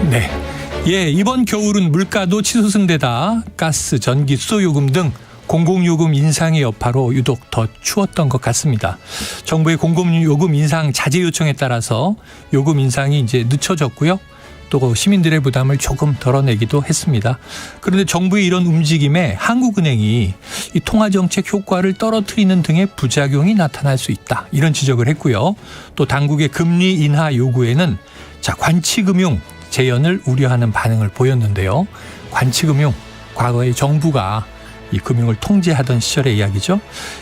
네. 이번 겨울은 물가도 치솟은데다 가스, 전기, 수도요금 등 공공요금 인상의 여파로 유독 더 추웠던 것 같습니다. 정부의 공공요금 인상 자제 요청에 따라서 요금 인상이 이제 늦춰졌고요. 또 시민들의 부담을 조금 덜어내기도 했습니다. 그런데 정부의 이런 움직임에 한국은행이 이 통화정책 효과를 떨어뜨리는 등의 부작용이 나타날 수 있다, 이런 지적을 했고요. 또 당국의 금리 인하 요구에는 관치금융 재현을 우려하는 반응을 보였는데요. 관치금융, 과거에 정부가 이 금융을 통제하던 시절의 이야기죠.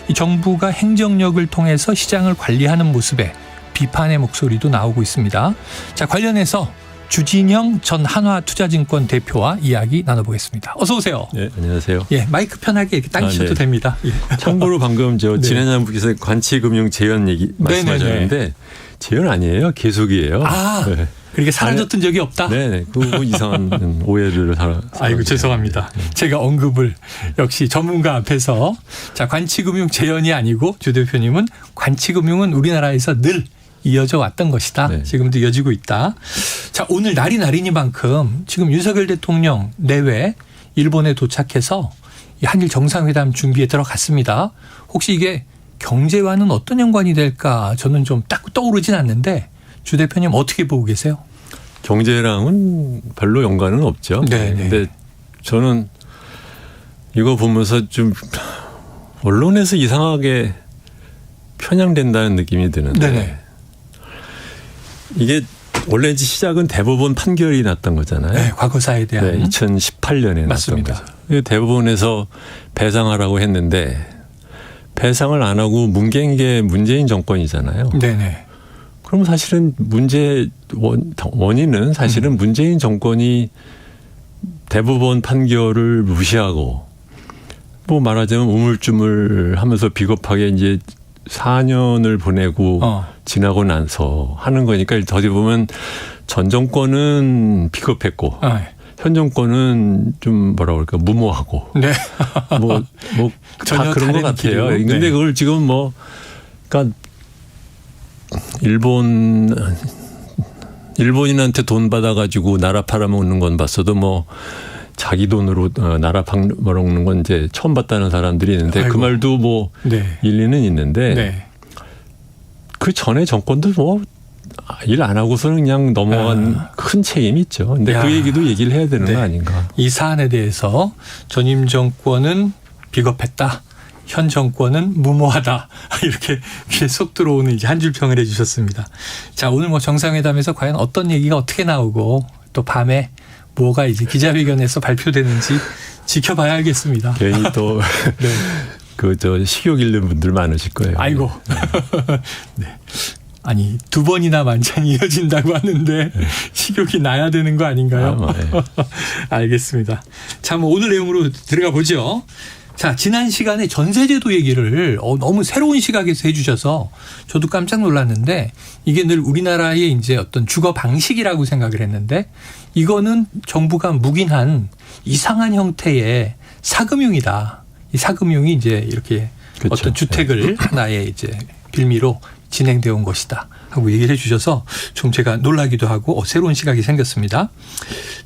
이 정부가 행정력을 통해서 시장을 관리하는 모습에 비판의 목소리도 나오고 있습니다. 자, 관련해서 주진영 전 한화투자증권 대표와 이야기 나눠보겠습니다. 어서 오세요. 네, 안녕하세요. 마이크 편하게 이렇게 당기셔도 네. 됩니다. 참고로 방금 진행자분께서 관치금융 재현 얘기 말씀하셨는데 재현 아니에요, 계속이에요. 네. 그렇게 사라졌던 적이 없다? 네, 그 이상한 오해를 아이고, 죄송합니다. 제가 언급을 역시 전문가 앞에서 관치금융 재현이 아니고 주 대표님은 관치금융은 우리나라에서 늘 이어져 왔던 것이다. 네. 지금도 이어지고 있다. 자, 오늘 날이 날이니만큼 지금 윤석열 대통령 내외 일본에 도착해서 한일 정상회담 준비에 들어갔습니다. 혹시 이게 경제와는 어떤 연관이 될까 저는 좀 딱 떠오르진 않는데 주 대표님 어떻게 보고 계세요? 경제랑은 별로 연관은 없죠. 그런데 저는 이거 보면서 좀 언론에서 이상하게 편향된다는 느낌이 드는데 이게 원래 이제 시작은 대법원 판결이 났던 거잖아요. 네, 과거사에 대한. 2018년에 맞습니다. 났던 거죠. 대법원에서 배상하라고 했는데 배상을 안 하고 뭉갠 게 문재인 정권이잖아요. 네네. 그럼 사실은 원인은 사실은 문재인 정권이 대법원 판결을 무시하고 뭐 말하자면 우물쭈물하면서 비겁하게 이제 4년을 보내고 지나고 나서 하는 거니까 어디 보면 전 정권은 비겁했고 현 정권은 좀 뭐라 그럴까 무모하고 뭐 다 그런 것 같아요. 근데 그걸 지금 그러니까 일본인한테 돈 받아가지고 나라 팔아먹는 건 봤어도 자기 돈으로 나라 팔아먹는 건 이제 처음 봤다는 사람들이 있는데 그 말도 일리는 있는데 그 전에 정권도 일 안 하고서는 그냥 넘어간 큰 책임이 있죠. 근데 그 얘기도 얘기를 해야 되는 거 아닌가. 이 사안에 대해서 전임 정권은 비겁했다. 현 정권은 무모하다. 이렇게 귀에 쏙 들어오는 이제 한 줄 평을 해 주셨습니다. 자, 오늘 정상회담에서 과연 어떤 얘기가 어떻게 나오고 또 밤에 뭐가 이제 기자회견에서 발표되는지 지켜봐야 알겠습니다. 괜히 또 네. 식욕 잃는 분들 많으실 거예요. 아이고. 네. 아니 2번이나 만찬이 이어진다고 하는데 식욕이 나야 되는 거 아닌가요? 알겠습니다. 자, 오늘 내용으로 들어가 보죠. 자, 지난 시간에 전세제도 얘기를 너무 새로운 시각에서 해주셔서 저도 깜짝 놀랐는데 이게 늘 우리나라의 이제 어떤 주거 방식이라고 생각을 했는데 이거는 정부가 묵인한 이상한 형태의 사금융이다. 이 사금융이 이제 이렇게 그렇죠. 어떤 주택을 하나의 이제 빌미로 진행되어 온 것이다 하고 얘기를 해 주셔서 좀 제가 놀라기도 하고 새로운 시각이 생겼습니다.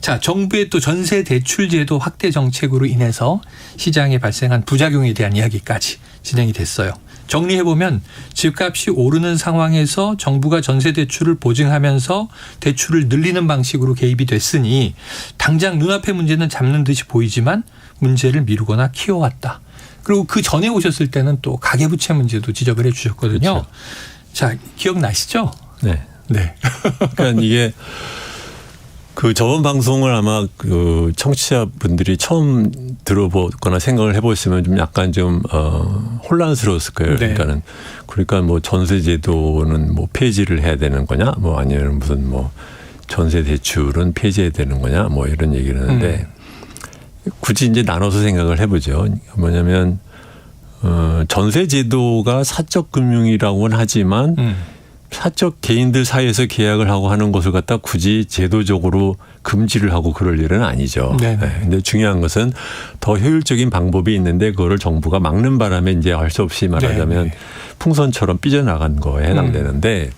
자, 정부의 또 전세 대출 제도 확대 정책으로 인해서 시장에 발생한 부작용에 대한 이야기까지 진행이 됐어요. 정리해보면 집값이 오르는 상황에서 정부가 전세 대출을 보증하면서 대출을 늘리는 방식으로 개입이 됐으니 당장 눈앞의 문제는 잡는 듯이 보이지만 문제를 미루거나 키워왔다. 그리고 그 전에 오셨을 때는 또 가계부채 문제도 지적을 해 주셨거든요. 그렇죠. 자, 기억나시죠? 네. 네. 그러니까 이게 저번 방송을 아마 청취자분들이 처음 들어보거나 생각을 해보시면 좀 약간 좀 혼란스러웠을 거예요. 네. 그러니까 뭐 전세제도는 뭐 폐지를 해야 되는 거냐, 뭐 아니면 무슨 뭐 전세 대출은 폐지해야 되는 거냐, 뭐 이런 얘기를 하는데 굳이 이제 나눠서 생각을 해보죠. 뭐냐면 전세제도가 사적 금융이라고는 하지만 사적 개인들 사이에서 계약을 하고 하는 것을 갖다 굳이 제도적으로 금지를 하고 그럴 일은 아니죠. 근데 중요한 것은 더 효율적인 방법이 있는데 그거를 정부가 막는 바람에 이제 알 수 없이 말하자면 네네. 풍선처럼 삐져나간 거에 해당되는데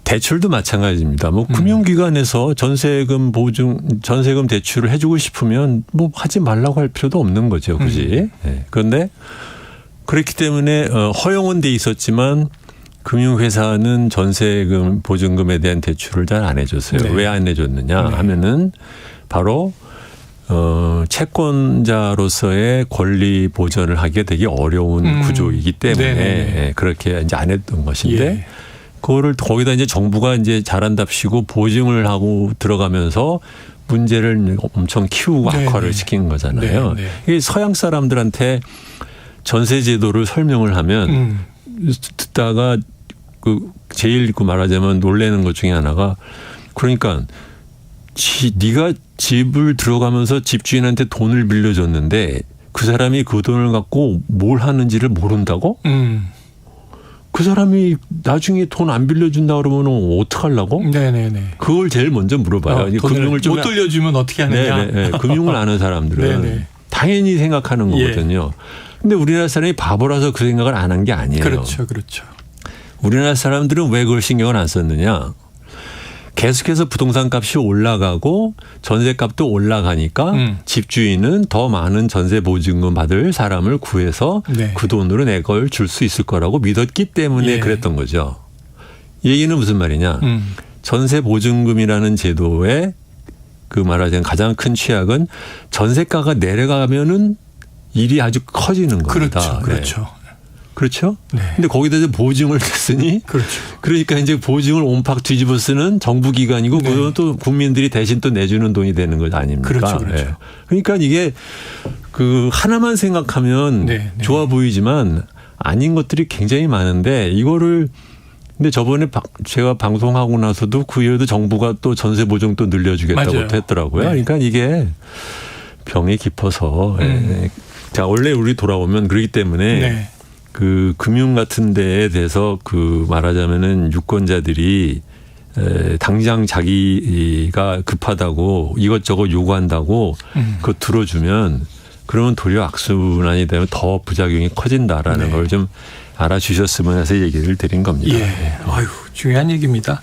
대출도 마찬가지입니다. 뭐 금융기관에서 전세금 대출을 해주고 싶으면 뭐 하지 말라고 할 필요도 없는 거죠, 굳이. 네. 그런데 그렇기 때문에 허용은 돼 있었지만 금융회사는 전세금 보증금에 대한 대출을 잘 안 해줬어요. 네. 왜 안 해줬느냐 하면은 바로 채권자로서의 권리 보전을 하기가 되게 어려운 구조이기 때문에 그렇게 이제 안 했던 것인데. 예. 그거를 거기다 이제 정부가 이제 잘한답시고 보증을 하고 들어가면서 문제를 엄청 키우고 악화를 시킨 거잖아요. 이게 서양 사람들한테 전세 제도를 설명을 하면 듣다가 제일 말하자면 놀라는 것 중에 하나가 그러니까 네가 집을 들어가면서 집주인한테 돈을 빌려줬는데 그 사람이 그 돈을 갖고 뭘 하는지를 모른다고? 그 사람이 나중에 돈 안 빌려준다 그러면 어떡하려고? 네네네. 그걸 제일 먼저 물어봐요. 금융을 좀 못 돌려주면 어떻게 하느냐? 네네. 금융을 아는 사람들은 당연히 생각하는 거거든요. 근데 우리나라 사람이 바보라서 그 생각을 안 한 게 아니에요. 그렇죠, 그렇죠. 우리나라 사람들은 왜 그걸 신경을 안 썼느냐? 계속해서 부동산 값이 올라가고 전세 값도 올라가니까 집주인은 더 많은 전세 보증금 받을 사람을 구해서 그 돈으로 내 걸 줄 수 있을 거라고 믿었기 때문에 그랬던 거죠. 이 얘기는 무슨 말이냐. 전세 보증금이라는 제도의 말하자면 가장 큰 취약은 전세가가 내려가면은 일이 아주 커지는 겁니다. 그렇죠. 그렇죠. 그렇죠? 근데 거기다 이제 보증을 냈으니 그렇죠. 그러니까 이제 보증을 온팍 뒤집어 쓰는 정부 기관이고 그건 또 국민들이 대신 또 내주는 돈이 되는 것 아닙니까? 그렇죠. 그렇죠. 그러니까 이게 하나만 생각하면 좋아 보이지만 아닌 것들이 굉장히 많은데 이거를 근데 저번에 제가 방송하고 나서도 그 이후에도 정부가 또 전세 보증 또 늘려주겠다고 했더라고요. 그러니까 이게 병이 깊어서 자 원래 우리 돌아오면 그렇기 때문에 금융 같은 데에 대해서 말하자면은 유권자들이 당장 자기가 급하다고 이것저것 요구한다고 그거 들어주면 그러면 도리어 악순환이 되면 더 부작용이 커진다라는 걸 좀 알아주셨으면 해서 얘기를 드린 겁니다. 아유, 중요한 얘기입니다.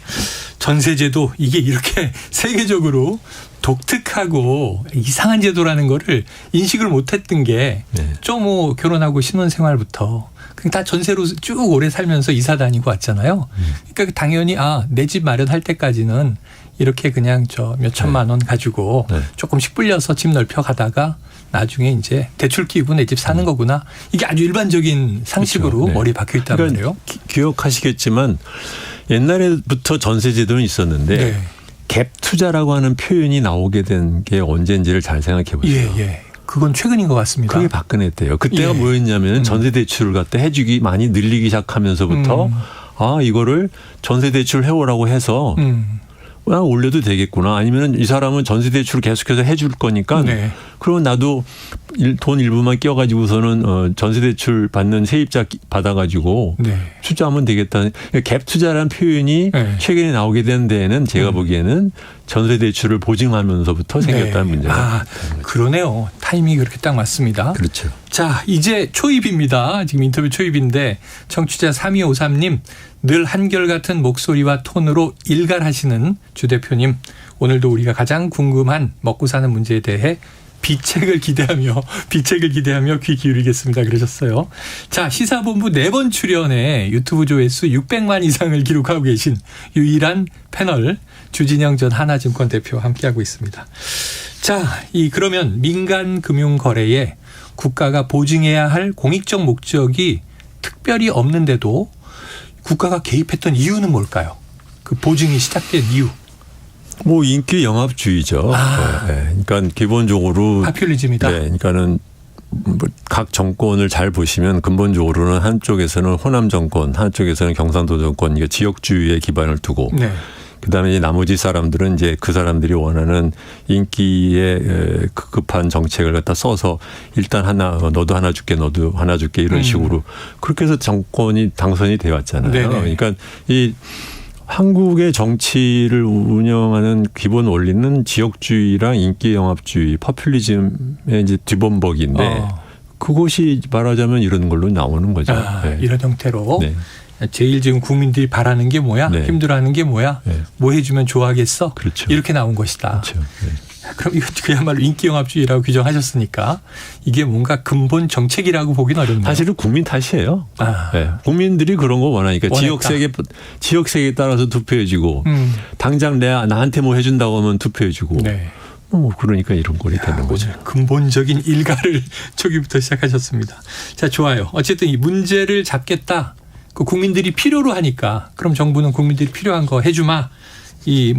전세제도 이게 이렇게 세계적으로 독특하고 이상한 제도라는 거를 인식을 못했던 게 좀 결혼하고 신혼생활부터 그냥 다 전세로 쭉 오래 살면서 이사 다니고 왔잖아요. 그러니까 당연히 내 집 마련할 때까지는 이렇게 그냥 몇 천만 원 가지고 조금씩 불려서 집 넓혀 가다가 나중에 이제 대출 끼고 내 집 사는 거구나. 이게 아주 일반적인 상식으로 그렇죠. 머리에 박혀 있단 말이에요. 기억하시겠지만 옛날에부터 전세 제도는 있었는데 갭 투자라고 하는 표현이 나오게 된 게 언제인지를 잘 생각해 보세요. 예. 그건 최근인 것 같습니다. 그게 박근혜 때요. 그때가 뭐였냐면 전세대출을 갖다 해주기 많이 늘리기 시작하면서부터 이거를 전세대출 해오라고 해서 올려도 되겠구나. 아니면 이 사람은 전세대출을 계속해서 해줄 거니까 그러면 나도 돈 일부만 끼워가지고서는 전세대출 받는 세입자 받아가지고 투자하면 되겠다. 갭 투자라는 표현이 최근에 나오게 된 데에는 제가 보기에는 전세대출을 보증하면서부터 생겼다는 문제가. 그러네요. 타이밍이 그렇게 딱 맞습니다. 그렇죠. 자, 이제 초입입니다. 지금 인터뷰 초입인데 청취자 3253님 늘 한결같은 목소리와 톤으로 일갈하시는 주 대표님, 오늘도 우리가 가장 궁금한 먹고 사는 문제에 대해 비책을 기대하며 귀 기울이겠습니다. 그러셨어요. 자, 시사본부 4번 출연에 유튜브 조회수 600만 이상을 기록하고 계신 유일한 패널 주진영 전 하나증권 대표와 함께하고 있습니다. 자, 그러면 민간 금융 거래에 국가가 보증해야 할 공익적 목적이 특별히 없는데도 국가가 개입했던 이유는 뭘까요? 그 보증이 시작된 이유. 인기 영합주의죠. 그러니까 기본적으로 파퓰리즘이다. 그러니까는 각 정권을 잘 보시면 근본적으로는 한쪽에서는 호남 정권, 한쪽에서는 경상도 정권, 이게 지역주의에 기반을 두고. 그다음에 이제 나머지 사람들은 이제 그 사람들이 원하는 인기에 급급한 정책을 갖다 써서 일단 너도 하나 줄게, 너도 하나 줄게 이런 식으로 그렇게 해서 정권이 당선이 되어 왔잖아요. 그러니까 이 한국의 정치를 운영하는 기본 원리는 지역주의랑 인기 영합주의, 퍼퓰리즘의 이제 뒤범벅인데 그것이 말하자면 이런 걸로 나오는 거죠. 이런 형태로. 제일 지금 국민들이 바라는 게 뭐야? 힘들어하는 게 뭐야? 뭐 해주면 좋아하겠어? 그렇죠. 이렇게 나온 것이다. 그렇죠. 그럼 이거 그야말로 인기영합주의라고 규정하셨으니까 이게 뭔가 근본 정책이라고 보기는 어렵네요. 사실은 국민 탓이에요. 국민들이 그런 거 원하니까 지역색에 따라서 투표해주고 당장 나한테 뭐 해준다고 하면 투표해주고 그러니까 이런 꼴이 되는 거죠. 근본적인 일가를 초기부터 시작하셨습니다. 자, 좋아요. 어쨌든 이 문제를 잡겠다. 그 국민들이 필요로 하니까 그럼 정부는 국민들이 필요한 거 해주마.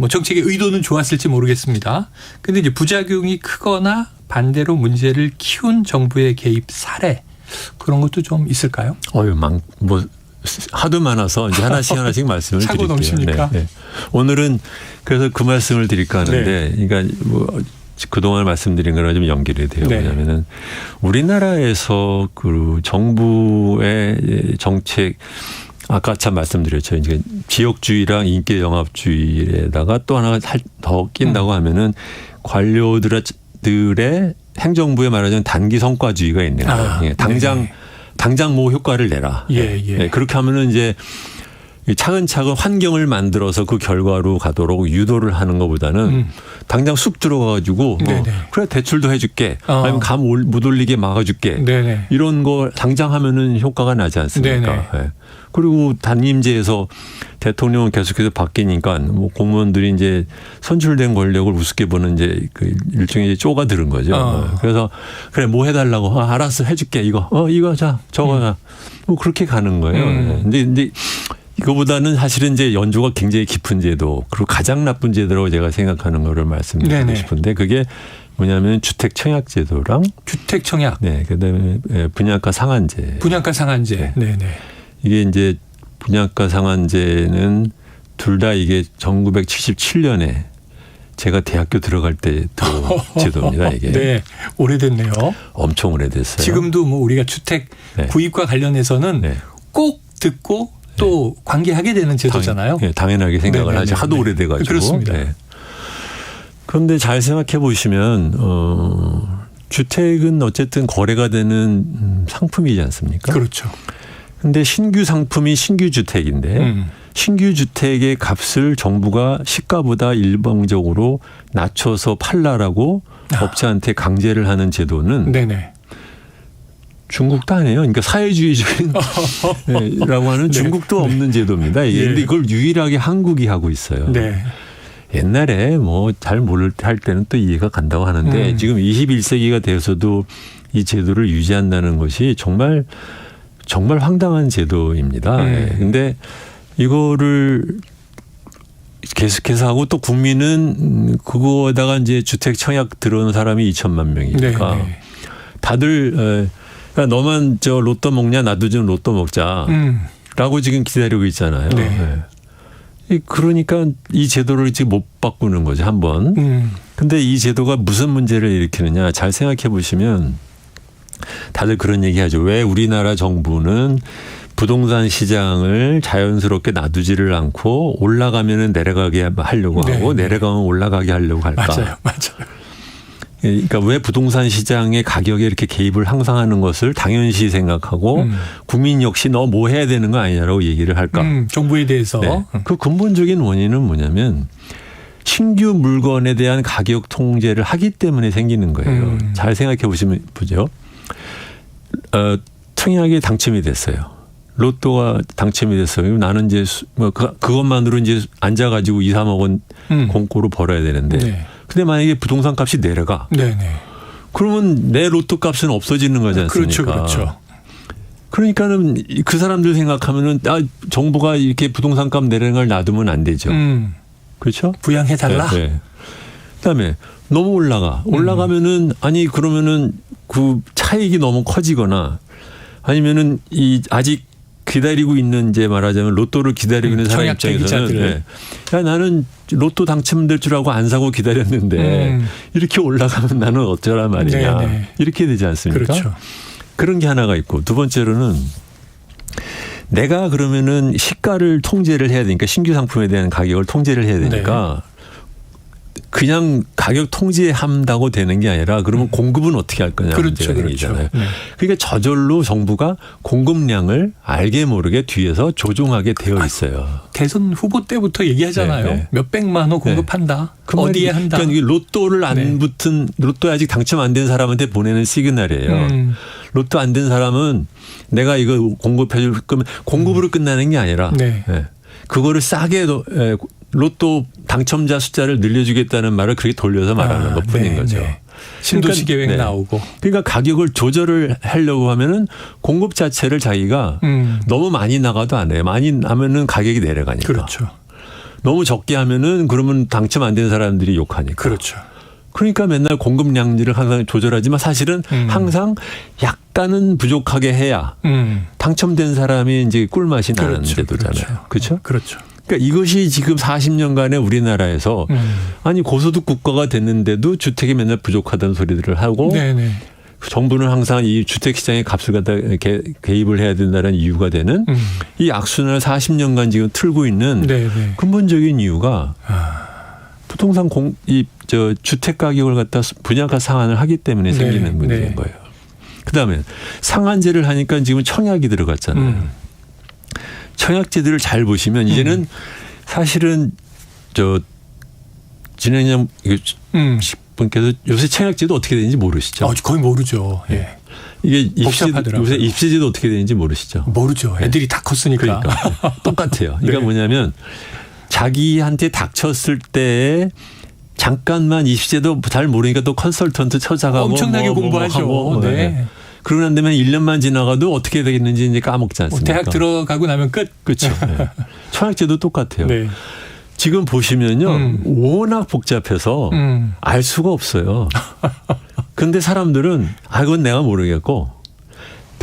정책의 의도는 좋았을지 모르겠습니다. 근데 이제 부작용이 크거나 반대로 문제를 키운 정부의 개입 사례 그런 것도 좀 있을까요? 하도 많아서 이제 하나씩 말씀을 드릴게요. 차고 넘칩니까? 오늘은 그래서 그 말씀을 드릴까 하는데, 그러니까 그동안 말씀드린 거랑 좀 연결이 돼요. 왜냐하면은 우리나라에서 그 정부의 정책 아까 참 말씀드렸죠. 이제 지역주의랑 인기 영합주의에다가 또 하나 더 낀다고 하면은 관료들의 행정부에 말하자면 단기 성과주의가 있는 거예요. 당장 뭐 효과를 내라. 그렇게 하면은 이제 차근차근 환경을 만들어서 그 결과로 가도록 유도를 하는 것보다는 당장 쑥 들어가가지고 그래 대출도 해줄게. 아니면 감 못 올리게 막아줄게. 이런 거 당장 하면은 효과가 나지 않습니까? 그리고 단임제에서 대통령은 계속해서 바뀌니까 공무원들이 이제 선출된 권력을 우습게 보는 이제 그 일종의 쪼가들은 거죠. 그래서 그래 뭐 해달라고 알았어 해줄게 이거 자 저거가 그렇게 가는 거예요. 근데 이거보다는 사실은 이제 연조가 굉장히 깊은 제도 그리고 가장 나쁜 제도라고 제가 생각하는 거를 말씀드리고 싶은데 그게 뭐냐면 주택 청약 제도랑 주택 청약. 그다음에 분양가 상한제. 이게 이제 분양가 상한제는 둘 다 이게 1977년에 제가 대학교 들어갈 때 제도입니다. 이게. 오래됐네요. 엄청 오래됐어요. 지금도 우리가 주택 구입과 관련해서는 꼭 듣고 또 관계하게 되는 제도잖아요. 당연하게 생각을 하죠. 하도 오래돼가지고. 그렇습니다. 그런데 잘 생각해 보시면 주택은 어쨌든 거래가 되는 상품이지 않습니까? 그렇죠. 근데 신규 상품이 신규 주택인데 신규 주택의 값을 정부가 시가보다 일방적으로 낮춰서 팔라라고 업자한테 강제를 하는 제도는 중국도 아니에요. 그러니까 사회주의적인 라고 하는 중국도 없는 제도입니다. 이게. 근데 이걸 유일하게 한국이 하고 있어요. 옛날에 잘 모를 할 때는 또 이해가 간다고 하는데 지금 21세기가 돼서도 이 제도를 유지한다는 것이 정말 황당한 제도입니다. 근데 이거를 계속해서 하고 또 국민은 그거에다가 이제 주택 청약 들어오는 사람이 2천만 명이니까 네. 다들 그러니까 너만 저 로또 먹냐 나도 좀 로또 먹자라고 지금 기다리고 있잖아요. 네. 그러니까 이 제도를 지금 못 바꾸는 거죠, 한번. 근데 이 제도가 무슨 문제를 일으키느냐 잘 생각해 보시면 다들 그런 얘기하죠. 왜 우리나라 정부는 부동산 시장을 자연스럽게 놔두지를 않고 올라가면은 내려가게 하려고 하고 내려가면 올라가게 하려고 할까? 맞아요. 그러니까 왜 부동산 시장의 가격에 이렇게 개입을 항상 하는 것을 당연시 생각하고 국민 역시 너 뭐 해야 되는 거 아니냐라고 얘기를 할까? 정부에 대해서. 네. 그 근본적인 원인은 뭐냐면 신규 물건에 대한 가격 통제를 하기 때문에 생기는 거예요. 잘 생각해 보시면 보죠. 청약이 당첨이 됐어요. 로또가 당첨이 됐어요. 나는 이제 뭐 그것만으로 이제 앉아가지고 2, 3억 원 공고로 벌어야 되는데. 네. 근데 만약에 부동산 값이 내려가. 네네. 그러면 내 로또 값은 없어지는 거지 않습니까? 그렇죠. 그러니까는 그 사람들 생각하면은 정부가 이렇게 부동산 값 내리는 걸 놔두면 안 되죠. 그렇죠? 부양해달라. 네. 그다음에 너무 올라가면은 아니 그러면은 그 차익이 너무 커지거나 아니면은 이 아직 기다리고 있는 이제 말하자면 로또를 기다리고 있는 사람 입장에서는 네. 야 나는 로또 당첨될 줄 알고 안 사고 기다렸는데 이렇게 올라가면 나는 어쩌란 말이냐. 네네. 이렇게 되지 않습니까? 그렇죠. 그런 게 하나가 있고 두 번째로는 내가 그러면은 시가를 통제를 해야 되니까 신규 상품에 대한 가격을 통제를 해야 되니까 그냥 가격 통제한다고 되는 게 아니라 그러면 공급은 어떻게 할 거냐 문제가 생기잖아요. 네. 그러니까 저절로 정부가 공급량을 알게 모르게 뒤에서 조종하게 되어 있어요. 대선 후보 때부터 얘기하잖아요. 네. 몇 백만 원 공급한다. 그 어디에 한다. 그러니까 로또를 안 붙은 로또에 아직 당첨 안 된 사람한테 보내는 시그널이에요. 로또 안 된 사람은 내가 이거 공급해 줄 거면 공급으로 끝나는 게 아니라 그거를 싸게 로또 당첨자 숫자를 늘려주겠다는 말을 그렇게 돌려서 말하는 것뿐인 거죠. 신도시 계획 나오고. 그러니까 가격을 조절을 하려고 하면은 공급 자체를 자기가 너무 많이 나가도 안 해요. 많이 나면은 가격이 내려가니까. 그렇죠. 너무 적게 하면은 그러면 당첨 안 된 사람들이 욕하니까. 그렇죠. 그러니까 맨날 공급량들을 항상 조절하지만 사실은 항상 약간은 부족하게 해야 당첨된 사람이 이제 꿀맛이 나는 제도잖아요. 그렇죠? 그렇죠. 그러니까 이것이 지금 40년간의 우리나라에서 아니 고소득 국가가 됐는데도 주택이 맨날 부족하다는 소리들을 하고 정부는 항상 이 주택시장의 값을 갖다 개입을 해야 된다는 이유가 되는 이 악순환을 40년간 지금 틀고 있는 근본적인 이유가 부동산 주택 가격을 갖다 분양가 상한을 하기 때문에 생기는 문제인 거예요. 그다음에 상한제를 하니까 지금 청약이 들어갔잖아요. 청약제도를 잘 보시면 이제는 사실은 진행형 분께서 요새 청약제도 어떻게 되는지 모르시죠? 거의 모르죠. 이게 요새 입시제도 어떻게 되는지 모르시죠? 모르죠. 애들이 다 컸으니까. 그러니까 똑같아요. 그러니까 뭐냐면 자기한테 닥쳤을 때 잠깐만 입시제도 잘 모르니까 또 컨설턴트 찾아가고 엄청나게 공부하죠. 그러고 난 다음에 1년만 지나가도 어떻게 되겠는지 이제 까먹지 않습니까? 대학 들어가고 나면 끝. 그렇죠. 청약제도 똑같아요. 지금 보시면요. 워낙 복잡해서 알 수가 없어요. 그런데 사람들은 그건 내가 모르겠고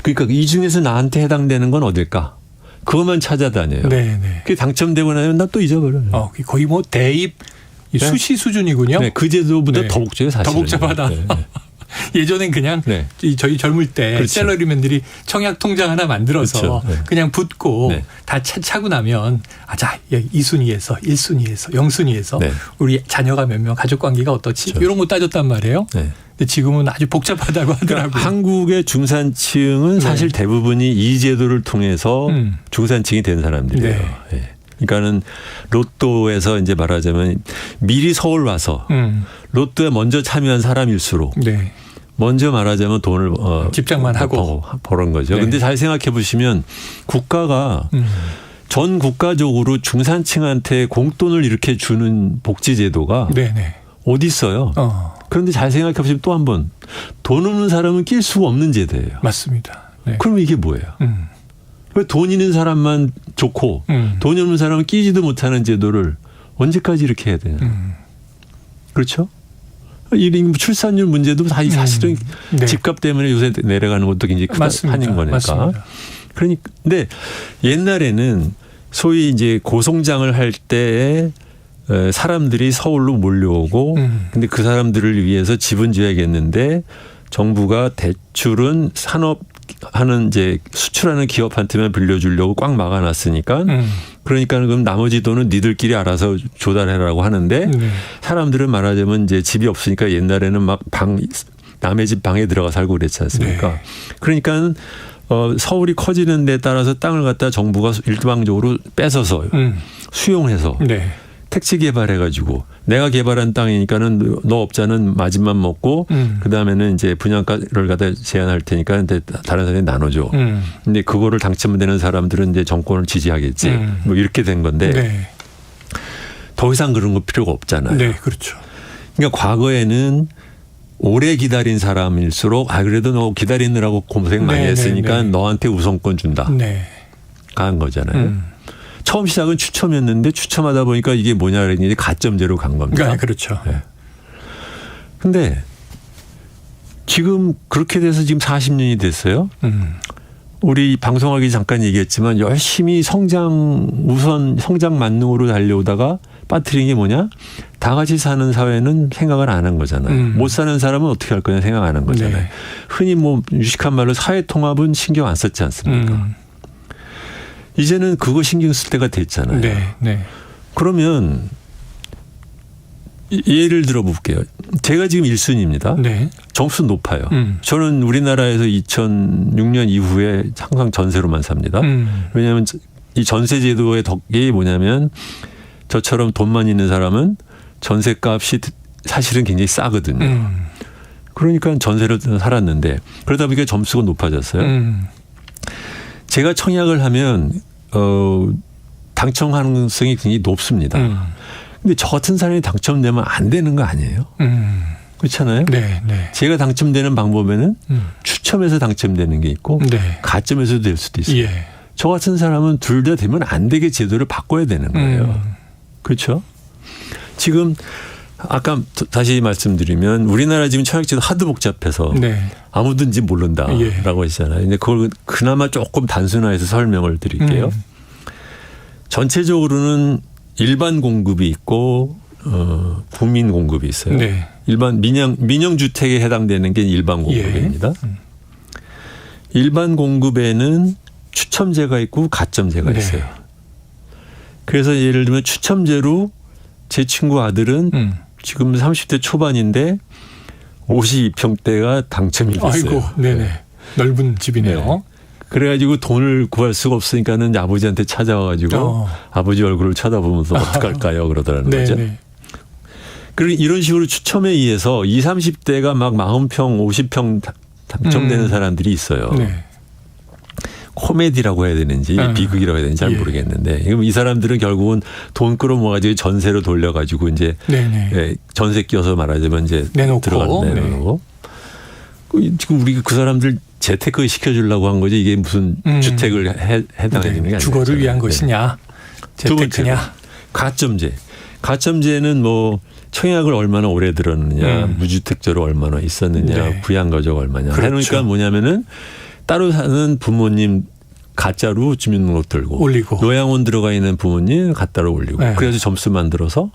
그러니까 이 중에서 나한테 해당되는 건 어딜까? 그것만 찾아다녀요. 그게 당첨되고 나면 나 또 잊어버려요. 거의 뭐 대입 수시 수준이군요. 그 제도보다 더 복잡해요. 사실은. 더 복잡하다. 예전엔 그냥 저희 젊을 때 셀러리맨들이 청약 통장 하나 만들어서 그냥 붓고 다 차고 나면 자 2순위에서 1순위에서 0순위에서 우리 자녀가 몇 명 가족 관계가 어떻지 이런 거 따졌단 말이에요. 근데 지금은 아주 복잡하다고 하더라고요. 그러니까 한국의 중산층은 사실 대부분이 이 제도를 통해서 중산층이 된 사람들이에요. 그러니까는 로또에서 이제 말하자면 미리 서울 와서 로또에 먼저 참여한 사람일수록 먼저 말하자면 돈을 집착만 하고 버는 거죠. 그런데 잘 생각해 보시면 국가가 전 국가적으로 중산층한테 공돈을 이렇게 주는 복지 제도가 어디 있어요? 그런데 잘 생각해 보시면 또 한 번 돈 없는 사람은 낄 수가 없는 제도예요. 맞습니다. 그럼 이게 뭐예요? 왜 돈 있는 사람만 좋고 돈이 없는 사람은 끼지도 못하는 제도를 언제까지 이렇게 해야 되냐. 그렇죠? 이 출산율 문제도 사실은 네. 집값 때문에 요새 내려가는 것도 굉장히 큰 한인 거니까. 맞습니다. 그러니까 근데 옛날에는 소위 이제 고성장을 할 때 사람들이 서울로 몰려오고 근데 그 사람들을 위해서 집은 지어야겠는데 정부가 대출은 산업하는 이제 수출하는 기업한테만 빌려주려고 꽉 막아놨으니까 그러니까 그럼 나머지 돈은 니들끼리 알아서 조달해라고 하는데 사람들은 말하자면 이제 집이 없으니까 옛날에는 막 남의 집 방에 들어가 살고 그랬지 않습니까? 네. 그러니까 서울이 커지는 데 따라서 땅을 갖다 정부가 일방적으로 뺏어서 수용해서 네. 택지 개발해가지고 내가 개발한 땅이니까는 너 업자는 마진만 먹고 그 다음에는 이제 분양가를 갖다 제한할 테니까 다른 사람이 나눠줘. 근데 그거를 당첨되는 사람들은 이제 정권을 지지하겠지. 뭐 이렇게 된 건데 네. 더 이상 그런 거 필요가 없잖아요. 네, 그렇죠. 그러니까 과거에는 오래 기다린 사람일수록 그래도 너 기다리느라고 고생 많이 했으니까 너한테 우선권 준다. 네. 간 거잖아요. 처음 시작은 추첨이었는데 추첨하다 보니까 이게 뭐냐 그랬는데 가점제로 간 겁니다. 네, 그렇죠. 근데 지금 그렇게 돼서 지금 40년이 됐어요. 우리 방송하기 잠깐 얘기했지만 열심히 성장 만능으로 달려오다가 빠뜨린 게 뭐냐? 다 같이 사는 사회는 생각을 안 한 거잖아요. 못 사는 사람은 어떻게 할 거냐 생각 안 한 거잖아요. 네. 흔히 뭐 유식한 말로 사회통합은 신경 안 썼지 않습니까? 이제는 그거 신경 쓸 때가 됐잖아요. 네, 네. 그러면 예를 들어 볼게요. 제가 지금 1순위입니다. 네. 점수 높아요. 저는 우리나라에서 2006년 이후에 항상 전세로만 삽니다. 왜냐하면 이 전세 제도의 덕이 뭐냐면 저처럼 돈만 있는 사람은 전세값이 사실은 굉장히 싸거든요. 그러니까 전세로 살았는데 그러다 보니까 점수가 높아졌어요. 제가 청약을 하면 당첨 가능성이 굉장히 높습니다. 근데 저 같은 사람이 당첨되면 안 되는 거 아니에요? 그렇잖아요. 네, 네. 제가 당첨되는 방법에는 추첨해서 당첨되는 게 있고 가점에서도 될 수도 있어요. 예. 저 같은 사람은 둘 다 되면 안 되게 제도를 바꿔야 되는 거예요. 그렇죠? 지금 아까 다시 말씀드리면 우리나라 지금 청약제도 하도 복잡해서 아무든지 모른다라고 했잖아요. 근데 그걸 그나마 조금 단순화해서 설명을 드릴게요. 전체적으로는 일반 공급이 있고 국민 공급이 있어요. 네. 일반 민영 주택에 해당되는 게 일반 공급입니다. 일반 공급에는 추첨제가 있고 가점제가 있어요. 그래서 예를 들면 추첨제로 제 친구 아들은 지금 30대 초반인데 52평대가 당첨이 됐어요. 아이고, 네네. 넓은 집이네요. 네. 그래가지고 돈을 구할 수가 없으니까는 아버지한테 찾아와가지고 아버지 얼굴을 쳐다보면서 어떡할까요? 그러더라는 거죠. 그리고 이런 식으로 추첨에 의해서 20, 30대가 막 40평, 50평 당첨되는 사람들이 있어요. 코미디라고 해야 되는지 비극이라고 해야 되는지 잘 모르겠는데 이 사람들은 결국은 돈 끌어모아가지고 전세로 돌려가지고 이제 전세 끼워서 말하자면 이제 내놓고 지금 우리가 그 사람들 재테크 시켜주려고 한 거지 이게 무슨 주택을 해당하는 게 아니라 주거를 위한 것이냐 재테크냐. 가점제는 뭐 청약을 얼마나 오래 들었느냐 무주택자로 얼마나 있었느냐 부양가족 얼마냐 그러니까 뭐냐면은 따로 사는 부모님 가짜로 주민등록 들고 올리고 요양원 들어가 있는 부모님 가짜로 올리고 그래서 점수 만들어서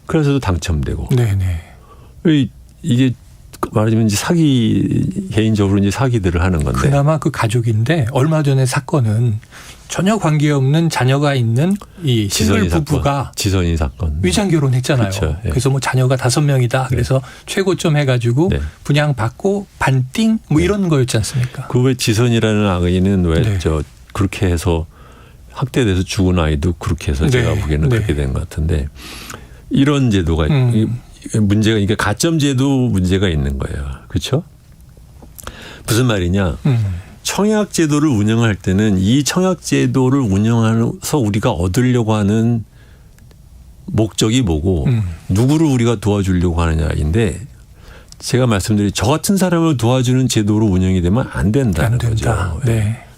그래서도 당첨되고 이게 말하자면 이제 개인적으로 이제 사기들을 하는 건데 그나마 그 가족인데 얼마 전에 사건은 전혀 관계없는 자녀가 있는 이 싱글 부부가 지선이 사건 위장 결혼했잖아요. 그렇죠. 그래서 뭐 자녀가 5명이다. 그래서 최고점 해가지고 분양 받고 반띵 뭐 이런 거였지 않습니까? 그 왜 지선이라는 아이는 왜 그렇게 해서 학대돼서 죽은 아이도 그렇게 해서 제가 보기에는 그렇게 된 것 같은데 이런 제도가 문제가 그러니까 가점제도 문제가 있는 거예요. 그렇죠? 무슨 말이냐? 청약제도를 운영할 때는 이 청약제도를 운영해서 우리가 얻으려고 하는 목적이 뭐고 누구를 우리가 도와주려고 하느냐인데 제가 말씀드린 저 같은 사람을 도와주는 제도로 운영이 되면 안 된다는 거죠.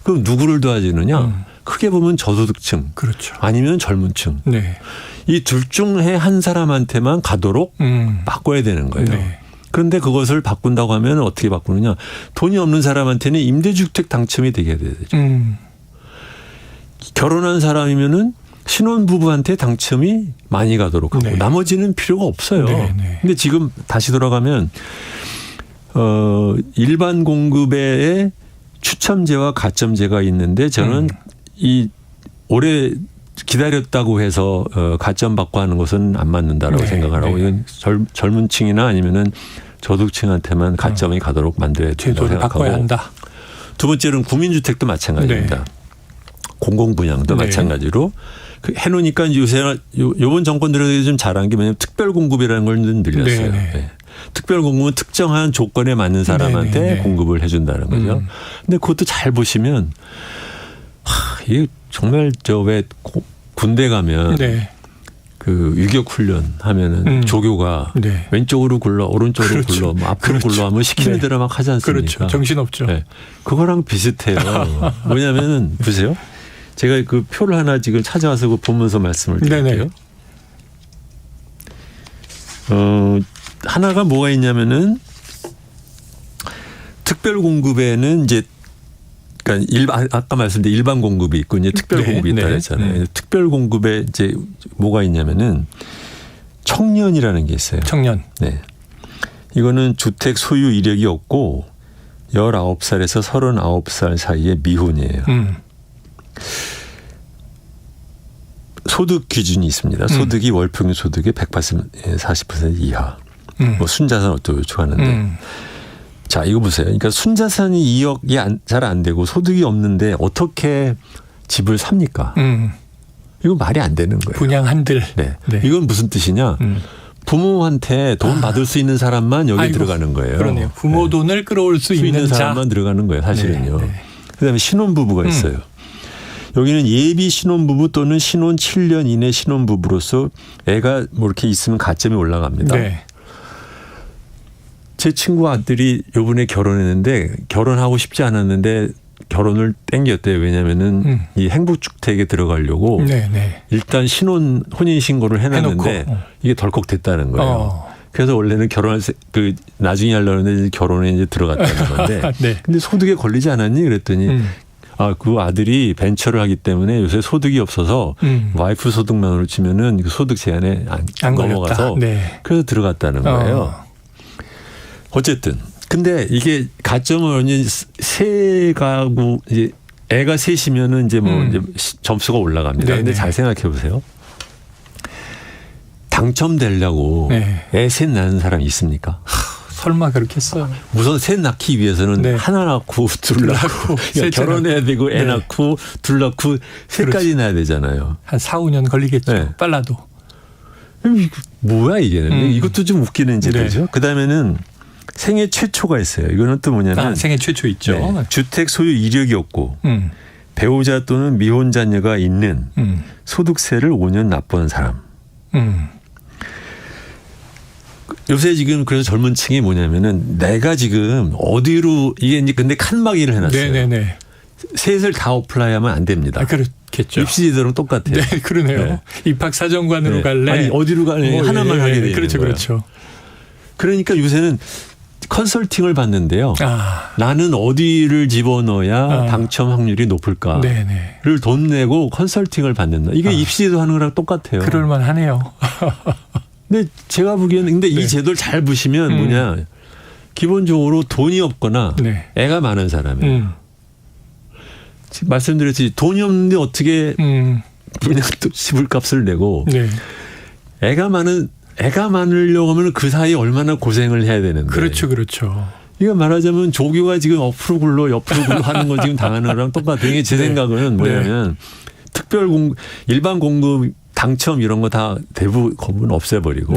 그럼 누구를 도와주느냐? 크게 보면 저소득층, 그렇죠. 아니면 젊은층. 네. 이 둘 중에 한 사람한테만 가도록 바꿔야 되는 거예요. 네. 그런데 그것을 바꾼다고 하면 어떻게 바꾸느냐? 돈이 없는 사람한테는 임대주택 당첨이 되게 되죠. 결혼한 사람이면은 신혼부부한테 당첨이 많이 가도록 하고 네. 나머지는 필요가 없어요. 네, 네. 근데 지금 다시 돌아가면 일반 공급에 추첨제와 가점제가 있는데 저는 이 올해 기다렸다고 해서 가점 받고 하는 것은 안 맞는다라고 네, 생각을 하고 네. 이건 젊은 층이나 아니면은 저소득층한테만 가점이 가도록 만들어야 된다고 제도를 생각하고 바꿔야 한다. 두 번째는 국민주택도 마찬가지입니다. 네. 공공분양도 네. 마찬가지로 해놓으니까 요새 요번 정권 들어서 좀 잘한 게 뭐냐면 특별공급이라는 걸 좀 늘렸어요. 네, 네. 네. 특별공급은 특정한 조건에 맞는 사람한테 네, 네, 네. 공급을 해준다는 거죠. 근데 그것도 잘 보시면 이게 정말 저 왜 군대 가면 네. 그 유격 훈련 하면은 조교가 네. 왼쪽으로 굴러 오른쪽으로 그렇죠. 굴러 뭐 앞으로 그렇죠. 굴러 하면 시키는 네. 대로 막 하지 않습니까? 그렇죠. 정신없죠. 네. 그거랑 비슷해요. 뭐냐면은 보세요. 제가 그 표를 하나 지금 찾아와서 그 보면서 말씀을 드릴게요. 하나가 뭐가 있냐면은 특별 공급에는 이제 그러니까 아까 말씀드린 일반 공급이 있고 이제 특별 공급이 있다 그랬잖아요. 특별 공급에 이제 뭐가 있냐면은 청년이라는 게 있어요. 청년. 네. 이거는 주택 소유 이력이 없고 19살에서 39살 사이의 미혼이에요. 소득 기준이 있습니다. 소득이 월평균 소득의 40% 이하. 뭐 순자산 어쩌고 하는데. 자, 이거 보세요. 그러니까 순자산이 2억이 잘 안 되고 소득이 없는데 어떻게 집을 삽니까? 이거 말이 안 되는 거예요. 분양 한들. 네. 이건 무슨 뜻이냐? 부모한테 돈 받을 수 있는 사람만 여기 들어가는 거예요. 그러네요. 부모 돈을 끌어올 수 있는 사람만 들어가는 거예요. 사실은요. 그다음에 신혼부부가 있어요. 여기는 예비 신혼부부 또는 신혼 7년 이내 신혼부부로서 애가 뭐 이렇게 있으면 가점이 올라갑니다. 네. 제 친구 아들이 요번에 결혼했는데 결혼하고 싶지 않았는데 결혼을 땡겼대요. 왜냐면은 이 행복주택에 들어가려고 일단 혼인신고를 해놨는데 이게 덜컥 됐다는 거예요. 그래서 원래는 나중에 하려는데 이제 결혼에 이제 들어갔다는 건데. 네. 근데 소득에 걸리지 않았니? 그랬더니 그 아들이 벤처를 하기 때문에 요새 소득이 없어서 와이프 소득만으로 치면은 그 소득 제한에 안 넘어가서 그래서 들어갔다는 거예요. 어쨌든 근데 이게 가점을 세 가구 이제 애가 셋이면은 이제 뭐 이제 점수가 올라갑니다. 근데 잘 생각해 보세요. 당첨되려고 애 셋 낳는 사람이 있습니까? 설마 그렇겠어요. 우선 셋 낳기 위해서는 하나 낳고 둘 낳고 결혼해야 되고 애 낳고 둘 낳고 셋까지 낳아야 되잖아요. 한 4, 5년 걸리겠죠. 빨라도. 뭐야 이게. 이것도 좀 웃기는 제도죠. 그다음에는 생애 최초가 있어요. 이거는 또 뭐냐면 생애 최초 있죠. 주택 소유 이력이 없고 배우자 또는 미혼 자녀가 있는 소득세를 5년 납부한 사람. 요새 지금 그래서 젊은 층이 뭐냐면은 내가 지금 어디로 이게 이제 근데 칸막이를 해놨어요. 네네네. 셋을 다 어플라이하면 안 됩니다. 그렇겠죠. 입시제도랑 똑같아요. 네, 그러네요. 입학사정관으로 갈래? 아니 어디로 갈래? 하나만 하게 되는 그렇죠, 거예요. 그렇죠. 그러니까 요새는 컨설팅을 받는데요. 나는 어디를 집어넣어야 당첨 확률이 높을까를 돈 내고 컨설팅을 받는다. 이게 입시제도 하는 거랑 똑같아요. 그럴만하네요. 근데 제가 보기에는 근데 이 제도를 잘 보시면 뭐냐. 기본적으로 돈이 없거나 애가 많은 사람이에요. 지금 말씀드렸듯이 돈이 없는데 어떻게 그냥 또 시불값을 내고 애가 많으려고 하면 그 사이에 얼마나 고생을 해야 되는데. 그렇죠, 그렇죠. 이거 말하자면 조교가 지금 옆으로 굴러 하는 거 지금 당하는 거랑 똑같아요. 이게 제 생각은 뭐냐면 일반 공급 당첨 이런 거 다 대부분 없애버리고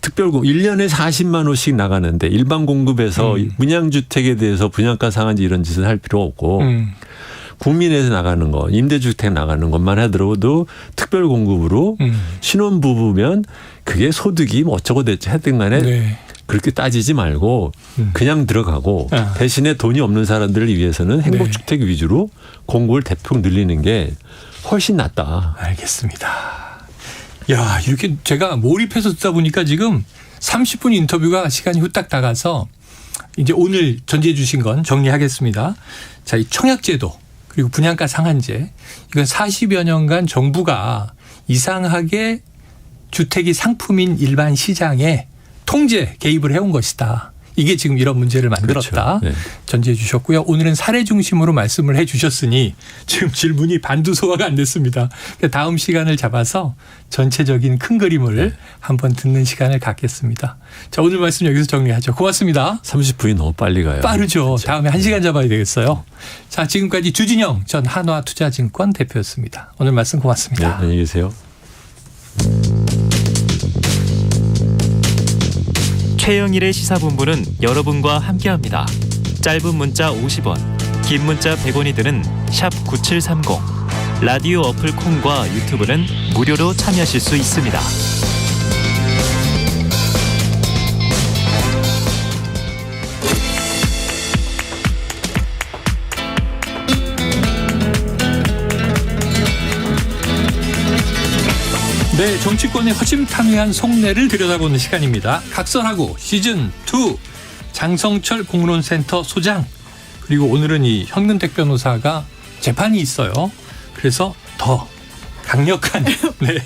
특별공급 1년에 40만 원씩 나가는데 일반 공급에서 분양주택에 대해서 분양가 상한제 이런 짓은 할 필요 없고 국민에서 나가는 거 임대주택 나가는 것만 하더라도 특별공급으로 신혼부부면 그게 소득이 뭐 어쩌고 됐지 하여튼 간에 그렇게 따지지 말고 그냥 들어가고 대신에 돈이 없는 사람들을 위해서는 행복주택 위주로 공급을 대폭 늘리는 게 훨씬 낫다. 알겠습니다. 야, 이렇게 제가 몰입해서 듣다 보니까 지금 30분 인터뷰가 시간이 후딱 다가서 이제 오늘 전제해 주신 건 정리하겠습니다. 자, 이 청약제도 그리고 분양가 상한제 이건 40여 년간 정부가 이상하게 주택이 상품인 일반 시장에 통제 개입을 해온 것이다. 이게 지금 이런 문제를 만들었다. 그렇죠. 네. 전제해 주셨고요. 오늘은 사례 중심으로 말씀을 해 주셨으니 지금 질문이 반도 소화가 안 됐습니다. 다음 시간을 잡아서 전체적인 큰 그림을 한번 듣는 시간을 갖겠습니다. 자, 오늘 말씀 여기서 정리하죠. 고맙습니다. 30분이 너무 빨리 가요. 빠르죠. 그렇죠. 다음에 1시간 잡아야 되겠어요. 자, 지금까지 주진영 전 한화투자증권 대표였습니다. 오늘 말씀 고맙습니다. 네, 안녕히 계세요. 최영일의 시사본부는 여러분과 함께합니다. 짧은 문자 50원, 긴 문자 100원이 드는 샵 9730. 라디오 어플 콩과 유튜브는 무료로 참여하실 수 있습니다. 네, 정치권의 허심탄회한 속내를 들여다보는 시간입니다. 각설하고 시즌2 장성철 공론센터 소장 그리고 오늘은 이 현근택 변호사가 재판이 있어요. 그래서 더 강력한 네,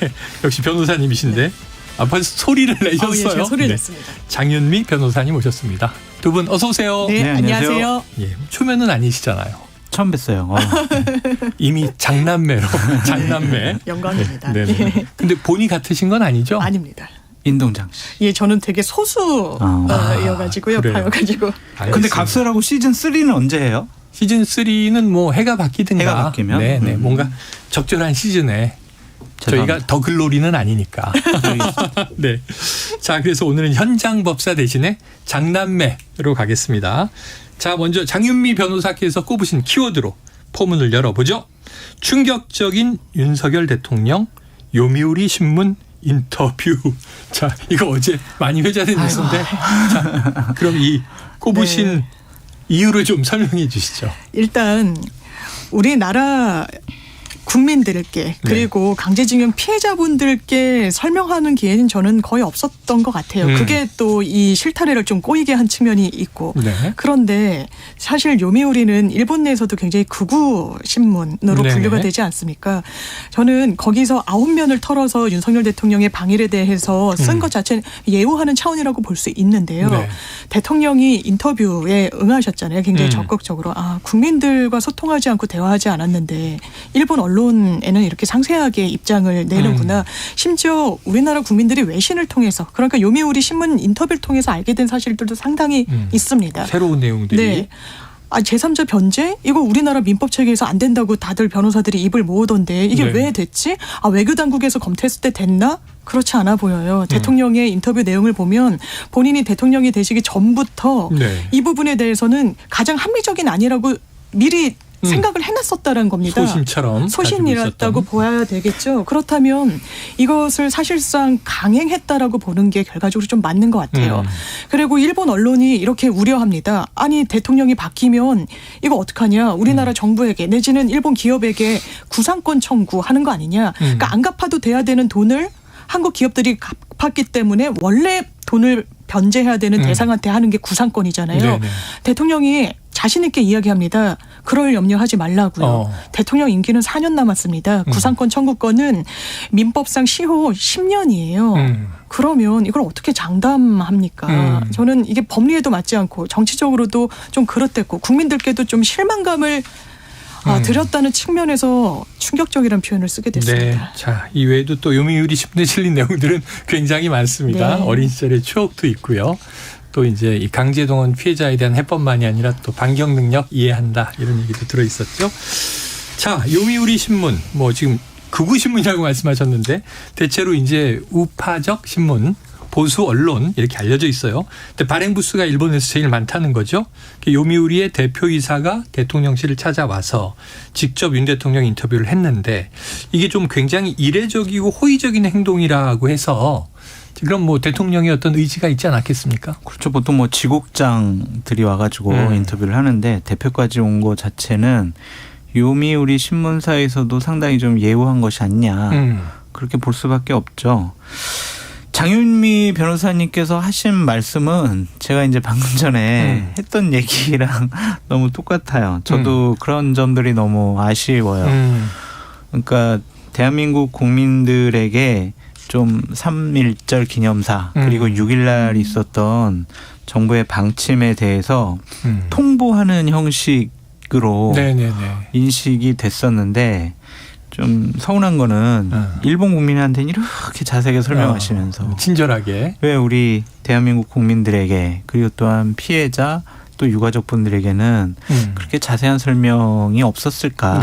역시 변호사님이신데 벌써 소리를 내셨어요. 예, 제가 소리를 네. 냈습니다. 장윤미 변호사님 오셨습니다. 두 분 어서 오세요. 네, 안녕하세요. 예, 초면은 아니시잖아요. 처음 뵀어요. 이미 장남매로 장남매. 영광입니다. 네. 예. 근데 본이 같으신 건 아니죠? 아닙니다. 인동장 씨. 예, 저는 되게 소수여가지고요. 파여가지고. 근데 각설하고 시즌 3는 언제 해요? 시즌 3는 뭐 해가 바뀌든가. 해가 바뀌면? 네, 뭔가 적절한 시즌에 저희가 더 글로리는 아니니까. 네. 자, 그래서 오늘은 현장 법사 대신에 장남매로 가겠습니다. 자, 먼저 장윤미 변호사께서 꼽으신 키워드로 포문을 열어보죠. 충격적인 윤석열 대통령 요미우리 신문 인터뷰. 자, 이거 어제 많이 회자된 뉴스인데. 자, 그럼 이 꼽으신 네. 이유를 좀 설명해 주시죠. 일단 우리나라 국민들께 그리고 강제징용 피해자분들께 설명하는 기회는 저는 거의 없었던 것 같아요. 그게 또 이 실타래를 좀 꼬이게 한 측면이 있고 네. 그런데 사실 요미우리는 일본 내에서도 굉장히 극우 신문으로 분류가 되지 않습니까? 저는 거기서 9면을 털어서 윤석열 대통령의 방일에 대해서 쓴 것 자체는 예우하는 차원이라고 볼 수 있는데요. 네. 대통령이 인터뷰에 응하셨잖아요. 굉장히 적극적으로. 국민들과 소통하지 않고 대화하지 않았는데 일본 언론에는 이렇게 상세하게 입장을 내는구나. 심지어 우리나라 국민들이 외신을 통해서 그러니까 요미우리 신문 인터뷰를 통해서 알게 된 사실들도 상당히 있습니다. 새로운 내용들이. 네. 제3자 변제? 이거 우리나라 민법 체계에서 안 된다고 다들 변호사들이 입을 모으던데 이게 왜 됐지? 외교 당국에서 검토했을 때 됐나? 그렇지 않아 보여요. 대통령의 인터뷰 내용을 보면 본인이 대통령이 되시기 전부터 이 부분에 대해서는 가장 합리적인 아니라고 미리 생각을 해놨었다는 겁니다. 소신처럼. 소신이었다고 보아야 되겠죠. 그렇다면 이것을 사실상 강행했다라고 보는 게 결과적으로 좀 맞는 것 같아요. 그리고 일본 언론이 이렇게 우려합니다. 아니 대통령이 바뀌면 이거 어떡하냐. 우리나라 정부에게 내지는 일본 기업에게 구상권 청구하는 거 아니냐. 그러니까 안 갚아도 돼야 되는 돈을 한국 기업들이 갚았기 때문에 원래 돈을 변제해야 되는 대상한테 하는 게 구상권이잖아요. 네네. 대통령이 자신 있게 이야기합니다. 그럴 염려하지 말라고요. 대통령 임기는 4년 남았습니다. 구상권 청구권은 민법상 시효 10년이에요. 그러면 이걸 어떻게 장담합니까? 저는 이게 법리에도 맞지 않고 정치적으로도 좀 그렇댔고 국민들께도 좀 실망감을 드렸다는 측면에서 충격적이라는 표현을 쓰게 됐습니다. 네. 자, 이외에도 또 요미우리 신문에 실린 내용들은 굉장히 많습니다. 네. 어린 시절의 추억도 있고요. 또 이제 이 강제동원 피해자에 대한 해법만이 아니라 또 반경 능력 이해한다 이런 얘기도 들어 있었죠. 자, 요미우리 신문 뭐 지금 극우 신문이라고 말씀하셨는데 대체로 이제 우파적 신문, 보수 언론 이렇게 알려져 있어요. 근데 발행 부수가 일본에서 제일 많다는 거죠. 요미우리의 대표이사가 대통령실을 찾아와서 직접 윤 대통령 인터뷰를 했는데 이게 좀 굉장히 이례적이고 호의적인 행동이라고 해서 그럼 뭐 대통령의 어떤 의지가 있지 않았겠습니까? 그렇죠. 보통 뭐 지국장들이 와가지고 인터뷰를 하는데 대표까지 온 거 자체는 요미우리 신문사에서도 상당히 좀 예우한 것이 아니냐. 그렇게 볼 수밖에 없죠. 장윤미 변호사님께서 하신 말씀은 제가 이제 방금 전에 했던 얘기랑 너무 똑같아요. 저도 그런 점들이 너무 아쉬워요. 그러니까 대한민국 국민들에게 좀 3.1절 기념사 그리고 6.1날 있었던 정부의 방침에 대해서 통보하는 형식으로 인식이 됐었는데 좀 서운한 거는 일본 국민한테는 이렇게 자세하게 설명하시면서 친절하게 왜 우리 대한민국 국민들에게 그리고 또한 피해자 또 유가족 분들에게는 그렇게 자세한 설명이 없었을까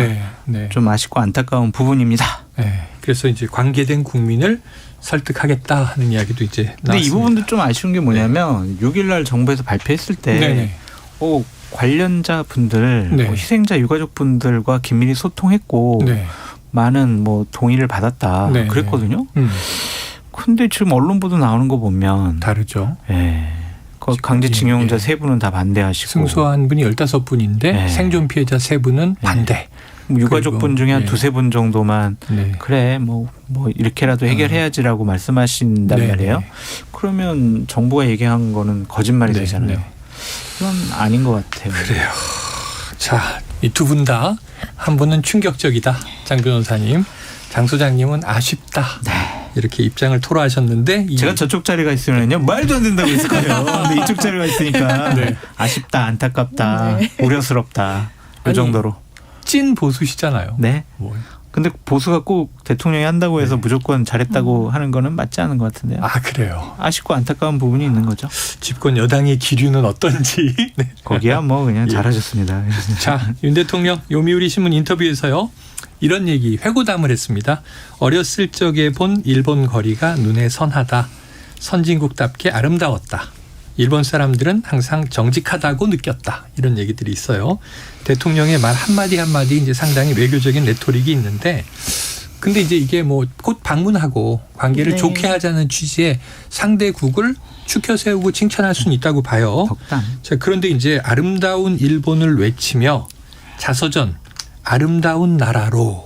좀 아쉽고 안타까운 부분입니다. 네. 그래서 이제 관계된 국민을 설득하겠다 하는 이야기도 이제 나왔습니다. 근데 이 부분도 좀 아쉬운 게 뭐냐면 6.1날 정부에서 발표했을 때 관련자 분들 뭐 희생자 유가족 분들과 긴밀히 소통했고 많은 뭐 동의를 받았다 그랬거든요. 근데 지금 언론 보도 나오는 거 보면 다르죠. 강제징용자 3분은 다 반대하시고 승소한 분이 15분인데 생존 피해자 3분은 반대. 유가족분 중에 한 2-3분 정도만 그래 뭐 이렇게라도 해결해야지라고 말씀하신단 말이에요. 그러면 정부가 얘기한 거는 거짓말이 되잖아요. 그건 아닌 것 같아요. 그래요. 자, 이 두 분 다 한 분은 충격적이다. 장 변호사님. 장 소장님은 아쉽다. 이렇게 입장을 토로하셨는데 제가 저쪽 자리가 있으면요 말도 안 된다고 했을 거예요. 근데 이쪽 자리가 있으니까 아쉽다, 안타깝다, 우려스럽다 이 정도로. 찐 보수시잖아요. 네. 근데 보수가 꼭 대통령이 한다고 해서 무조건 잘했다고 하는 거는 맞지 않은 것 같은데요. 아, 그래요. 아쉽고 안타까운 부분이 있는 거죠. 집권 여당의 기류는 어떤지. 거기야 뭐 그냥 잘하셨습니다. 자, 윤 대통령 요미우리 신문 인터뷰에서요. 이런 얘기 회고담을 했습니다. 어렸을 적에 본 일본 거리가 눈에 선하다. 선진국답게 아름다웠다. 일본 사람들은 항상 정직하다고 느꼈다. 이런 얘기들이 있어요. 대통령의 말 한마디 한마디 이제 상당히 외교적인 레토릭이 있는데 근데 이제 이게 뭐 곧 방문하고 관계를 좋게 하자는 취지의 상대국을 추켜 세우고 칭찬할 수는 있다고 봐요. 자, 그런데 이제 아름다운 일본을 외치며 자서전 아름다운 나라로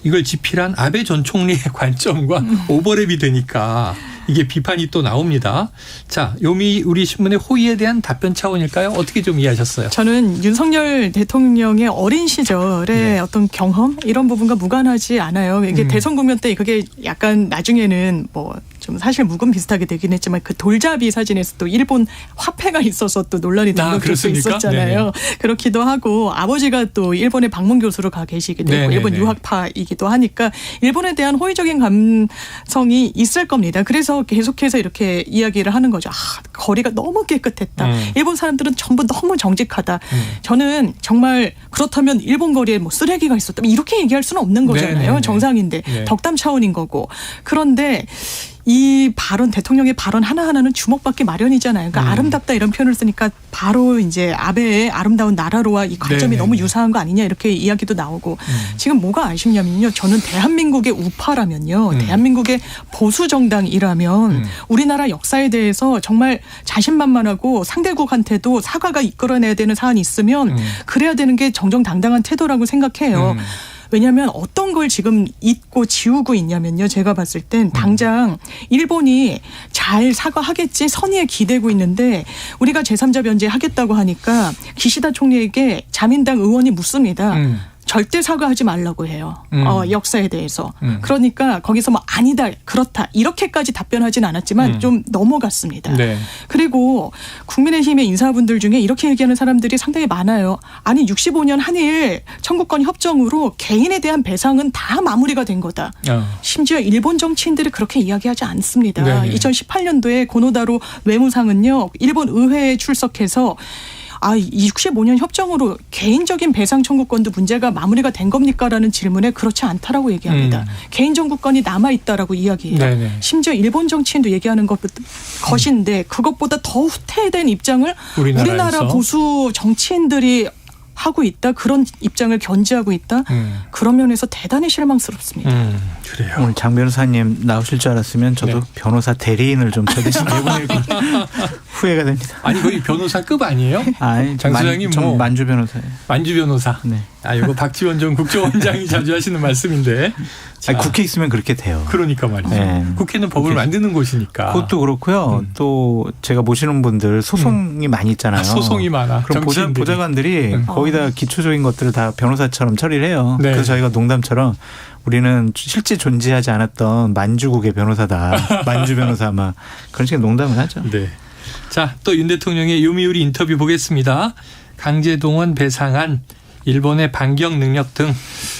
이걸 집필한 아베 전 총리의 관점과 오버랩이 되니까 이게 비판이 또 나옵니다. 자, 요미우리 신문의 호의에 대한 답변 차원일까요? 어떻게 좀 이해하셨어요? 저는 윤석열 대통령의 어린 시절의 어떤 경험 이런 부분과 무관하지 않아요. 이게 대선 국면 때 그게 약간 나중에는 뭐 좀 사실 묵은 비슷하게 되긴 했지만 그 돌잡이 사진에서 또 일본 화폐가 있어서 또 논란이 된 것도 있었잖아요. 그렇기도 하고 아버지가 또 일본에 방문 교수로 가 계시기도 하고 일본 유학파이기도 하니까 일본에 대한 호의적인 감성이 있을 겁니다. 그래서 계속해서 이렇게 이야기를 하는 거죠. 거리가 너무 깨끗했다. 일본 사람들은 전부 너무 정직하다. 저는 정말 그렇다면 일본 거리에 뭐 쓰레기가 있었다. 이렇게 얘기할 수는 없는 거잖아요. 정상인데 덕담 차원인 거고. 그런데 이 발언, 대통령의 발언 하나하나는 주목받기 마련이잖아요. 그러니까 아름답다 이런 표현을 쓰니까 바로 이제 아베의 아름다운 나라로와 이 관점이 너무 유사한 거 아니냐 이렇게 이야기도 나오고 지금 뭐가 아쉽냐면요. 저는 대한민국의 우파라면요. 대한민국의 보수 정당이라면 우리나라 역사에 대해서 정말 자신만만하고 상대국한테도 사과가 이끌어내야 되는 사안이 있으면 그래야 되는 게 정정당당한 태도라고 생각해요. 왜냐하면 어떤 걸 지금 잊고 지우고 있냐면요. 제가 봤을 땐 당장 일본이 잘 사과하겠지 선의에 기대고 있는데 우리가 제3자 변제하겠다고 하니까 기시다 총리에게 자민당 의원이 묻습니다. 절대 사과하지 말라고 해요. 역사에 대해서. 그러니까 거기서 뭐 아니다, 그렇다 이렇게까지 답변하진 않았지만 좀 넘어갔습니다. 그리고 국민의힘의 인사분들 중에 이렇게 얘기하는 사람들이 상당히 많아요. 아니 65년 한일 청구권 협정으로 개인에 대한 배상은 다 마무리가 된 거다. 심지어 일본 정치인들이 그렇게 이야기하지 않습니다. 2018년도에 고노다로 외무상은요. 일본 의회에 출석해서 65년 협정으로 개인적인 배상 청구권도 문제가 마무리가 된 겁니까? 라는 질문에 그렇지 않다라고 얘기합니다. 개인 청구권이 남아있다라고 이야기해요. 심지어 일본 정치인도 얘기하는 것인데 그것보다 더 후퇴된 입장을 우리나라 보수 정치인들이 하고 있다. 그런 입장을 견지하고 있다. 그런 면에서 대단히 실망스럽습니다. 그래요. 오늘 장 변호사님 나오실 줄 알았으면 저도 변호사 대리인을 좀 저 대신 내보내고 후회가 됩니다. 아니 거의 변호사급 아니에요? 아니, 장 소장님 좀 만주 변호사예요. 만주 변호사. 네. 아 이거 박지원 전 국정원장이 자주 하시는 말씀인데. 아니, 국회 있으면 그렇게 돼요. 그러니까 말이죠. 네. 국회는 법을 만드는 곳이니까. 그것도 그렇고요. 또 제가 모시는 분들 소송이 많이 있잖아요. 소송이 많아. 그럼 보좌관들이 거의 다 기초적인 것들을 다 변호사처럼 처리를 해요. 네. 그래서 저희가 농담처럼 우리는 실제 존재하지 않았던 만주국의 변호사다. 만주 변호사 막 그런 식의 농담을 하죠. 네. 자, 또 윤 대통령의 요미우리 인터뷰 보겠습니다. 강제동원 배상안, 일본의 반경 능력 등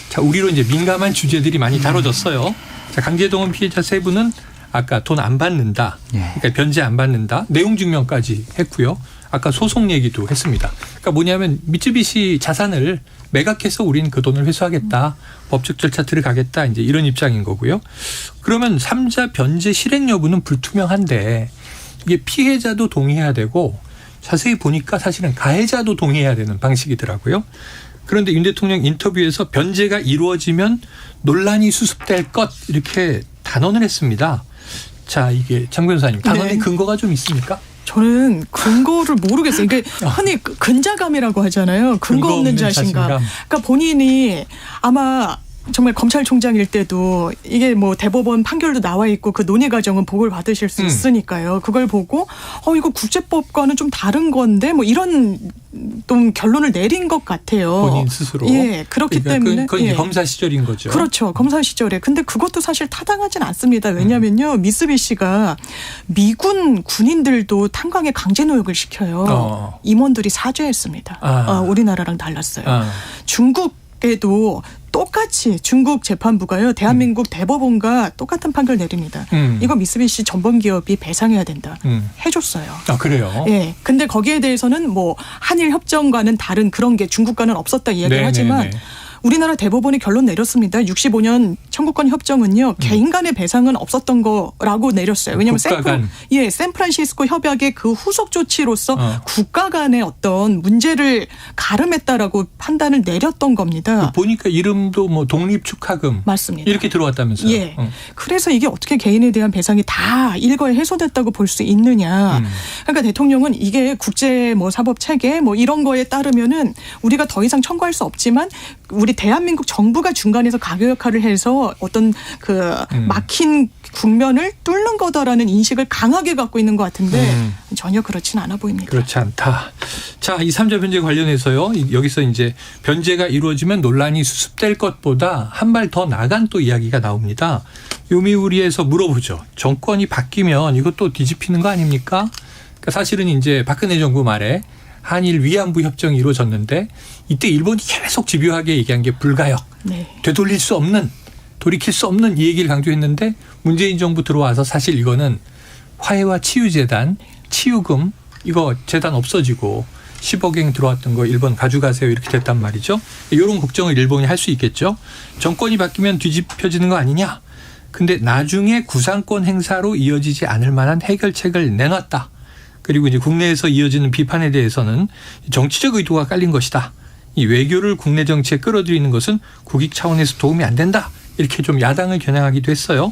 자, 우리로 이제 민감한 주제들이 많이 다뤄졌어요. 자, 강제동원 피해자 세 분은 아까 돈 안 받는다. 그러니까 변제 안 받는다. 내용 증명까지 했고요. 아까 소송 얘기도 했습니다. 그러니까 뭐냐면 미쯔비시 자산을 매각해서 우리는 그 돈을 회수하겠다. 법적 절차 들어가겠다. 이제 이런 입장인 거고요. 그러면 3자 변제 실행 여부는 불투명한데 이게 피해자도 동의해야 되고 자세히 보니까 사실은 가해자도 동의해야 되는 방식이더라고요. 그런데 윤 대통령 인터뷰에서 변제가 이루어지면 논란이 수습될 것 이렇게 단언을 했습니다. 자, 이게 장 변호사님 단언의 근거가 좀 있습니까? 저는 근거를 모르겠어요. 이게 흔히 근자감이라고 하잖아요. 근거 없는 자신감. 그러니까 본인이 아마 정말 검찰총장일 때도 이게 뭐 대법원 판결도 나와 있고 그 논의 과정은 보고를 받으실 수 있으니까요. 그걸 보고 이거 국제법과는 좀 다른 건데 뭐 이런 좀 결론을 내린 것 같아요. 본인 스스로. 예, 그렇기 그러니까 때문에. 그건 예. 검사 시절인 거죠. 그렇죠. 검사 시절에. 근데 그것도 사실 타당하진 않습니다. 왜냐면요. 미쓰비시가 미군 군인들도 탄광에 강제 노역을 시켜요. 임원들이 사죄했습니다. 우리나라랑 달랐어요. 중국에도 똑같이 중국 재판부가요. 대한민국 대법원과 똑같은 판결 내립니다. 이거 미쓰비시 전범기업이 배상해야 된다. 해줬어요. 아, 그래요? 예. 근데 거기에 대해서는 뭐 한일 협정과는 다른 그런 게 중국과는 없었다 이야기를 하지만 우리나라 대법원이 결론 내렸습니다. 65년 청구권 협정은요. 개인 간의 배상은 없었던 거라고 내렸어요. 왜냐하면 샌프란시스코 협약의 그 후속 조치로서 국가 간의 어떤 문제를 가름했다라고 판단을 내렸던 겁니다. 보니까 이름도 뭐 독립축하금 맞습니다. 이렇게 들어왔다면서요. 예. 그래서 이게 어떻게 개인에 대한 배상이 다 일거에 해소됐다고 볼 수 있느냐. 그러니까 대통령은 이게 국제 뭐 사법 체계 뭐 이런 거에 따르면은 우리가 더 이상 청구할 수 없지만 우리 대한민국 정부가 중간에서 가교 역할을 해서 어떤 그 막힌 국면을 뚫는 거다라는 인식을 강하게 갖고 있는 것 같은데 전혀 그렇진 않아 보입니다. 그렇지 않다. 자, 이 3자 변제 관련해서요. 여기서 이제 변제가 이루어지면 논란이 수습될 것보다 한 발 더 나간 또 이야기가 나옵니다. 요미우리에서 물어보죠. 정권이 바뀌면 이것도 뒤집히는 거 아닙니까? 그러니까 사실은 이제 박근혜 정부 말에 한일 위안부 협정이 이루어졌는데 이때 일본이 계속 집요하게 얘기한 게 불가역, 되돌릴 수 없는, 돌이킬 수 없는 이 얘기를 강조했는데 문재인 정부 들어와서 사실 이거는 화해와 치유재단, 치유금 이거 재단 없어지고 10억엔 들어왔던 거 일본 가져가세요 이렇게 됐단 말이죠. 이런 걱정을 일본이 할 수 있겠죠. 정권이 바뀌면 뒤집혀지는 거 아니냐. 근데 나중에 구상권 행사로 이어지지 않을 만한 해결책을 내놨다. 그리고 이제 국내에서 이어지는 비판에 대해서는 정치적 의도가 깔린 것이다. 이 외교를 국내 정치에 끌어들이는 것은 국익 차원에서 도움이 안 된다. 이렇게 좀 야당을 겨냥하기도 했어요.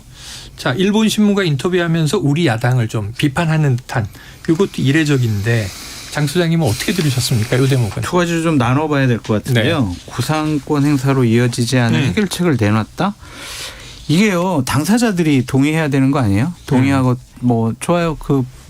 자, 일본 신문과 인터뷰하면서 우리 야당을 좀 비판하는 듯한 이것도 이례적인데 장 소장님은 어떻게 들으셨습니까? 이 대목은. 두 가지로 좀 나눠봐야 될 것 같은데요. 구상권 행사로 이어지지 않은 해결책을 내놨다? 이게요. 당사자들이 동의해야 되는 거 아니에요? 동의하고 뭐 좋아요.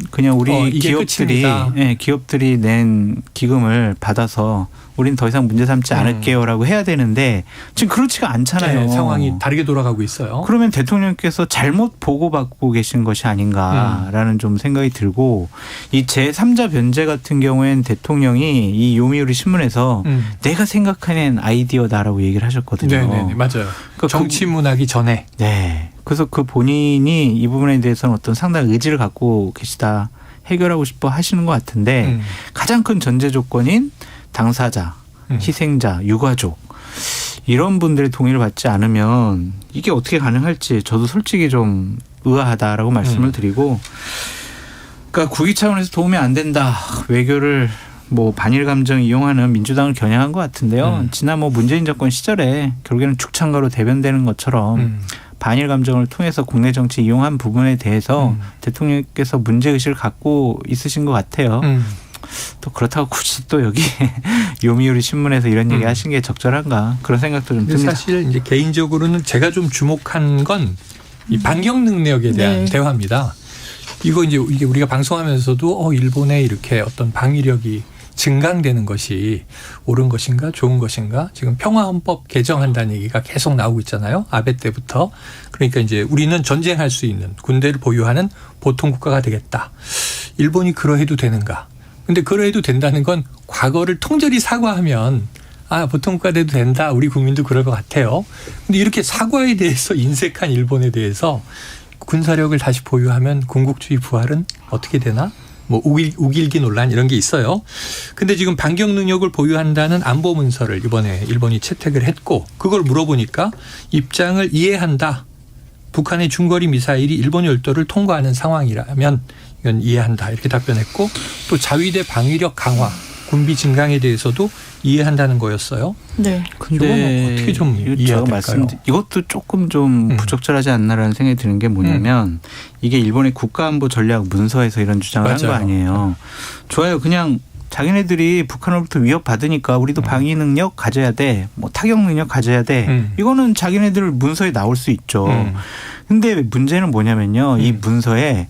그냥 우리 기업들이 낸 기금을 받아서 우리는 더 이상 문제 삼지 않을게요라고 해야 되는데 지금 그렇지가 않잖아요. 네, 상황이 다르게 돌아가고 있어요. 그러면 대통령께서 잘못 보고받고 계신 것이 아닌가라는 좀 생각이 들고 이 제3자 변제 같은 경우에는 대통령이 이 요미우리 신문에서 내가 생각하는 아이디어다라고 얘기를 하셨거든요. 네, 맞아요. 그러니까 정치문하기 전에. 네. 그래서 그 본인이 이 부분에 대해서는 어떤 상당한 의지를 갖고 계시다. 해결하고 싶어 하시는 것 같은데 가장 큰 전제 조건인 당사자, 희생자, 유가족 이런 분들의 동의를 받지 않으면 이게 어떻게 가능할지 저도 솔직히 좀 의아하다라고 말씀을 드리고 그러니까 국익 차원에서 도움이 안 된다. 외교를 뭐 반일 감정 이용하는 민주당을 겨냥한 것 같은데요. 지난 뭐 문재인 정권 시절에 결국에는 죽창가로 대변되는 것처럼 반일 감정을 통해서 국내 정치 이용한 부분에 대해서 대통령께서 문제의식을 갖고 있으신 것 같아요. 또 그렇다고 굳이 또 여기 요미우리 신문에서 이런 얘기 하신 게 적절한가 그런 생각도 좀 듭니다. 사실 이제 개인적으로는 제가 좀 주목한 건 이 반격 능력에 대한 대화입니다. 이거 이제 우리가 방송하면서도 일본의 이렇게 어떤 방위력이 증강되는 것이 옳은 것인가 좋은 것인가 지금 평화헌법 개정한다는 얘기가 계속 나오고 있잖아요. 아베 때부터. 그러니까 이제 우리는 전쟁할 수 있는 군대를 보유하는 보통 국가가 되겠다. 일본이 그러해도 되는가. 근데 그러해도 된다는 건 과거를 통절히 사과하면 보통 국가 돼도 된다. 우리 국민도 그럴 것 같아요. 근데 이렇게 사과에 대해서 인색한 일본에 대해서 군사력을 다시 보유하면 군국주의 부활은 어떻게 되나? 뭐 우길기 논란 이런 게 있어요. 근데 지금 반격 능력을 보유한다는 안보 문서를 이번에 일본이 채택을 했고 그걸 물어보니까 입장을 이해한다. 북한의 중거리 미사일이 일본 열도를 통과하는 상황이라면 이건 이해한다. 이렇게 답변했고 또 자위대 방위력 강화, 군비 증강에 대해서도 이해한다는 거였어요. 네. 근데 어떻게 좀 이해가 될까요? 이것도 조금 좀 부적절하지 않나라는 생각이 드는 게 뭐냐면 이게 일본의 국가안보 전략 문서에서 이런 주장을 한 거 아니에요. 좋아요. 그냥 자기네들이 북한으로부터 위협받으니까 우리도 방위 능력 가져야 돼. 뭐 타격 능력 가져야 돼. 이거는 자기네들 문서에 나올 수 있죠. 근데 문제는 뭐냐면요. 이 문서에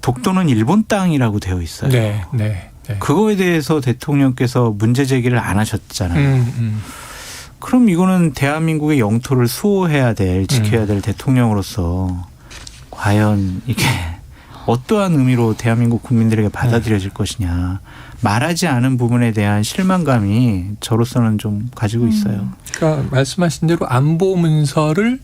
독도는 일본 땅이라고 되어 있어요. 네. 그거에 대해서 대통령께서 문제 제기를 안 하셨잖아요. 그럼 이거는 대한민국의 영토를 수호해야 될, 지켜야 될 대통령으로서 과연 이게 어떠한 의미로 대한민국 국민들에게 받아들여질 것이냐. 말하지 않은 부분에 대한 실망감이 저로서는 좀 가지고 있어요. 그러니까 말씀하신 대로 안보 문서를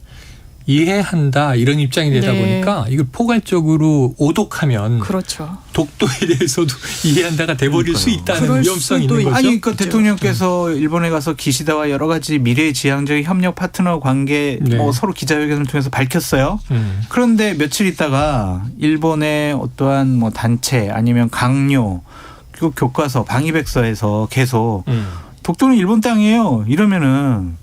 이해한다 이런 입장이 되다 보니까 이걸 포괄적으로 오독하면 그렇죠. 독도에 대해서도 이해한다가 돼버릴 수 있다는 위험성이 있는 거죠. 아니 그러니까 대통령께서 일본에 가서 기시다와 여러 가지 미래지향적 협력 파트너 관계 서로 기자회견을 통해서 밝혔어요. 그런데 며칠 있다가 일본의 어떠한 뭐 단체 아니면 강요 그리고 교과서 방위백서에서 계속 독도는 일본 땅이에요. 이러면은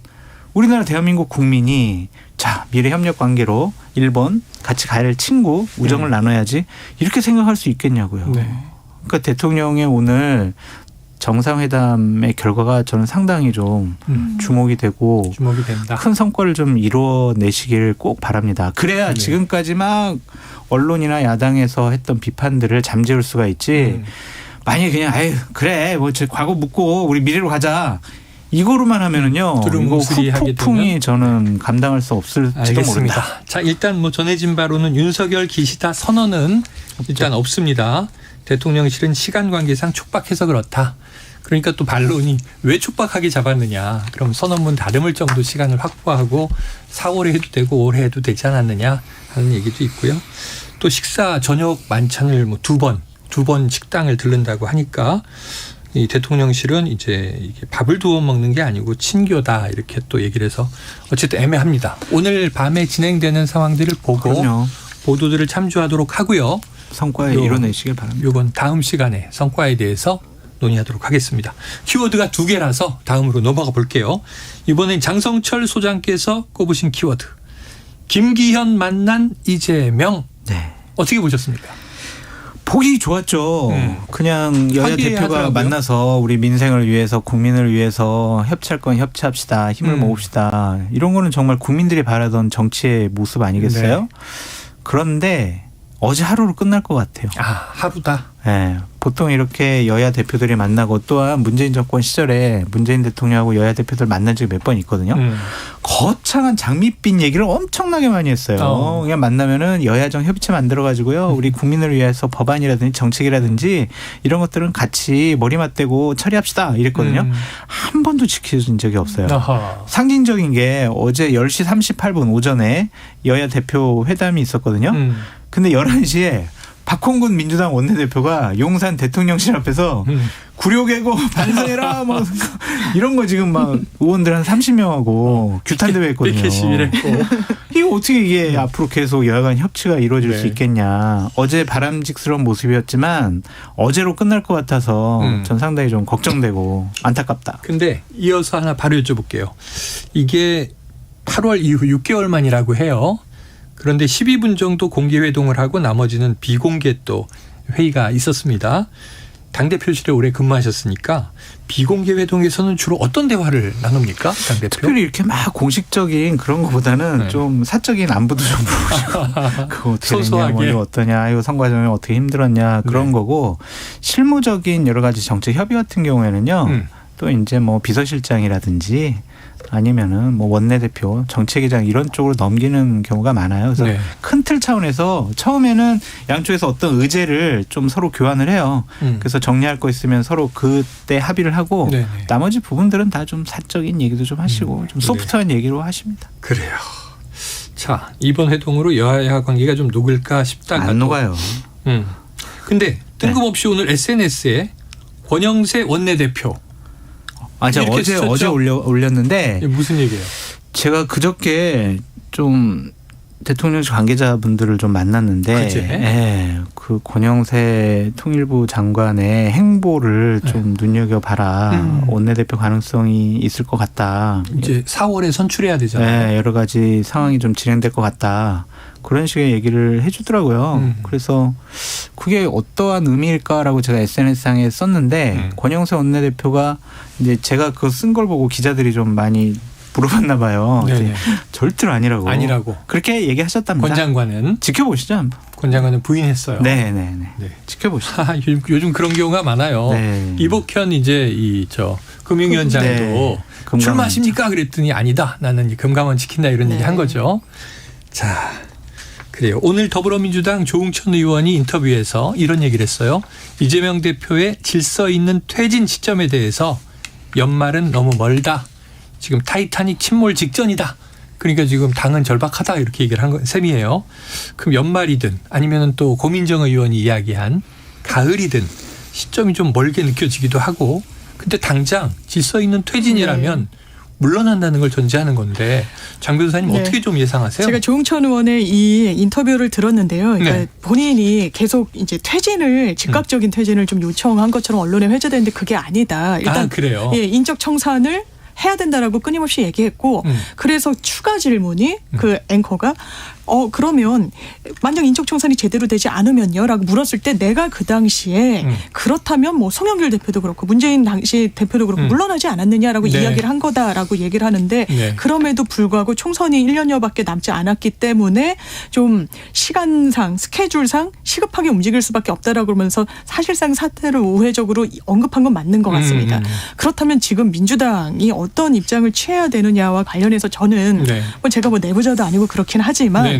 우리나라 대한민국 국민이 자 미래 협력 관계로 일본 같이 가야 할 친구 우정을 나눠야지 이렇게 생각할 수 있겠냐고요. 그러니까 대통령의 오늘 정상회담의 결과가 저는 상당히 좀 주목이 되고 주목이 된다. 큰 성과를 좀 이뤄내시길 꼭 바랍니다. 그래야 지금까지 막 언론이나 야당에서 했던 비판들을 잠재울 수가 있지. 만약에 그냥 그래 뭐 과거 묻고 우리 미래로 가자. 이거로만 하면은요. 이거 후폭풍이 저는 감당할 수 없을지도 모릅니다. 자 일단 뭐 전해진 바로는 윤석열 기시다 선언은 일단 없습니다. 대통령실은 시간 관계상 촉박해서 그렇다. 그러니까 또 반론이 왜 촉박하게 잡았느냐. 그럼 선언문 다듬을 정도 시간을 확보하고 4월에 해도 되고 올해 해도 되지 않았느냐 하는 얘기도 있고요. 또 식사 저녁 만찬을 뭐 두 번 식당을 들른다고 하니까 이 대통령실은 이제 이게 밥을 두어 먹는 게 아니고 친교다 이렇게 또 얘기를 해서 어쨌든 애매합니다. 오늘 밤에 진행되는 상황들을 보고 보도들을 참조하도록 하고요. 성과에 이뤄내시길 바랍니다. 이건 다음 시간에 성과에 대해서 논의하도록 하겠습니다. 키워드가 2개라서 다음으로 넘어가 볼게요. 이번엔 장성철 소장께서 꼽으신 키워드. 김기현 만난 이재명. 어떻게 보셨습니까? 보기 좋았죠. 그냥 여야 대표가 하더라고요. 만나서 우리 민생을 위해서 국민을 위해서 협치할 건 협치합시다. 힘을 모읍시다. 이런 거는 정말 국민들이 바라던 정치의 모습 아니겠어요? 그런데 어제 하루로 끝날 것 같아요. 하루다? 네. 보통 이렇게 여야 대표들이 만나고 또한 문재인 정권 시절에 문재인 대통령하고 여야 대표들 만난 적이 몇 번 있거든요. 거창한 장밋빛 얘기를 엄청나게 많이 했어요. 그냥 만나면은 여야정 협의체 만들어가지고요. 우리 국민을 위해서 법안이라든지 정책이라든지 이런 것들은 같이 머리 맞대고 처리합시다 이랬거든요. 한 번도 지켜진 적이 없어요. 상징적인 게 어제 10시 38분 오전에 여야 대표 회담이 있었거든요. 근데 11시에 박홍근 민주당 원내대표가 용산 대통령실 앞에서 구려개고 반성해라 뭐 이런 거 지금 막 의원들 한 30명하고 규탄 대회 했거든요. 이렇게 시위했고 이거 어떻게 이게 앞으로 계속 여야간 협치가 이루어질 수 있겠냐. 어제 바람직스러운 모습이었지만 어제로 끝날 것 같아서 전 상당히 좀 걱정되고 안타깝다. 근데 이어서 하나 바로 여쭤볼게요. 이게 8월 이후 6개월 만이라고 해요. 그런데 12분 정도 공개 회동을 하고 나머지는 비공개 또 회의가 있었습니다. 당대표실에 오래 근무하셨으니까 비공개 회동에서는 주로 어떤 대화를 나눕니까? 당대표? 특별히 이렇게 막 공식적인 그런 것보다는 좀 사적인 안부도 좀 물어보죠. 그거 어떻게 됐냐, 뭐 이거 어떠냐, 이거 선거 과정에 어떻게 힘들었냐 그런 거고 실무적인 여러 가지 정책 협의 같은 경우에는요. 또 이제 뭐 비서실장이라든지 아니면은 뭐 원내대표, 정책위장 이런 쪽으로 넘기는 경우가 많아요. 그래서 큰 틀 차원에서 처음에는 양쪽에서 어떤 의제를 좀 서로 교환을 해요. 그래서 정리할 거 있으면 서로 그때 합의를 하고 나머지 부분들은 다 좀 사적인 얘기도 좀 하시고 좀 소프트한 얘기로 하십니다. 그래요. 자, 이번 회동으로 여야 관계가 좀 녹을까 싶다가 안 녹아요. 근데 뜬금없이 오늘 SNS에 권영세 원내대표 제가 어제 올렸는데 무슨 얘기예요? 제가 그저께 좀 대통령실 관계자분들을 좀 만났는데 그 권영세 통일부 장관의 행보를 좀 눈여겨봐라. 원내대표 가능성이 있을 것 같다. 이제 4월에 선출해야 되잖아요. 여러 가지 상황이 좀 진행될 것 같다. 그런 식의 얘기를 해주더라고요. 그래서 그게 어떠한 의미일까라고 제가 SNS상에 썼는데 권영세 원내대표가 이제 제가 그거 쓴 걸 보고 기자들이 좀 많이 물어봤나 봐요. 절대로 아니라고. 그렇게 얘기하셨답니다. 권 장관은 지켜보시죠. 한번. 권 장관은 부인했어요. 네. 지켜보시죠. 요즘 그런 경우가 많아요. 이복현 이제 금융위원장도 출마하십니까? 그랬더니 아니다. 나는 금감원 지킨다 이런 얘기 한 거죠. 자, 그래요. 오늘 더불어민주당 조응천 의원이 인터뷰에서 이런 얘기를 했어요. 이재명 대표의 질서 있는 퇴진 시점에 대해서 연말은 너무 멀다. 지금 타이타닉 침몰 직전이다. 그러니까 지금 당은 절박하다 이렇게 얘기를 한 셈이에요. 그럼 연말이든 아니면 또 고민정 의원이 이야기한 가을이든 시점이 좀 멀게 느껴지기도 하고 근데 당장 질서 있는 퇴진이라면 물러난다는 걸 전제하는 건데 장 변호사님 어떻게 좀 예상하세요? 제가 조응천 의원의 이 인터뷰를 들었는데요. 그러니까 본인이 계속 이제 퇴진을 즉각적인 퇴진을 좀 요청한 것처럼 언론에 회자되는데 그게 아니다. 일단 그래요? 인적 청산을 해야 된다라고 끊임없이 얘기했고 그래서 추가 질문이 그 앵커가 그러면 만약 인적 청산이 제대로 되지 않으면요? 라고 물었을 때 내가 그 당시에 그렇다면 뭐 송영길 대표도 그렇고 문재인 당시 대표도 그렇고 물러나지 않았느냐라고 이야기를 한 거다라고 얘기를 하는데 그럼에도 불구하고 총선이 1년여밖에 남지 않았기 때문에 좀 시간상 스케줄상 시급하게 움직일 수밖에 없다라고 그러면서 사실상 사태를 우회적으로 언급한 건 맞는 것 같습니다. 그렇다면 지금 민주당이 어떤 입장을 취해야 되느냐와 관련해서 저는 뭐 제가 뭐 내부자도 아니고 그렇긴 하지만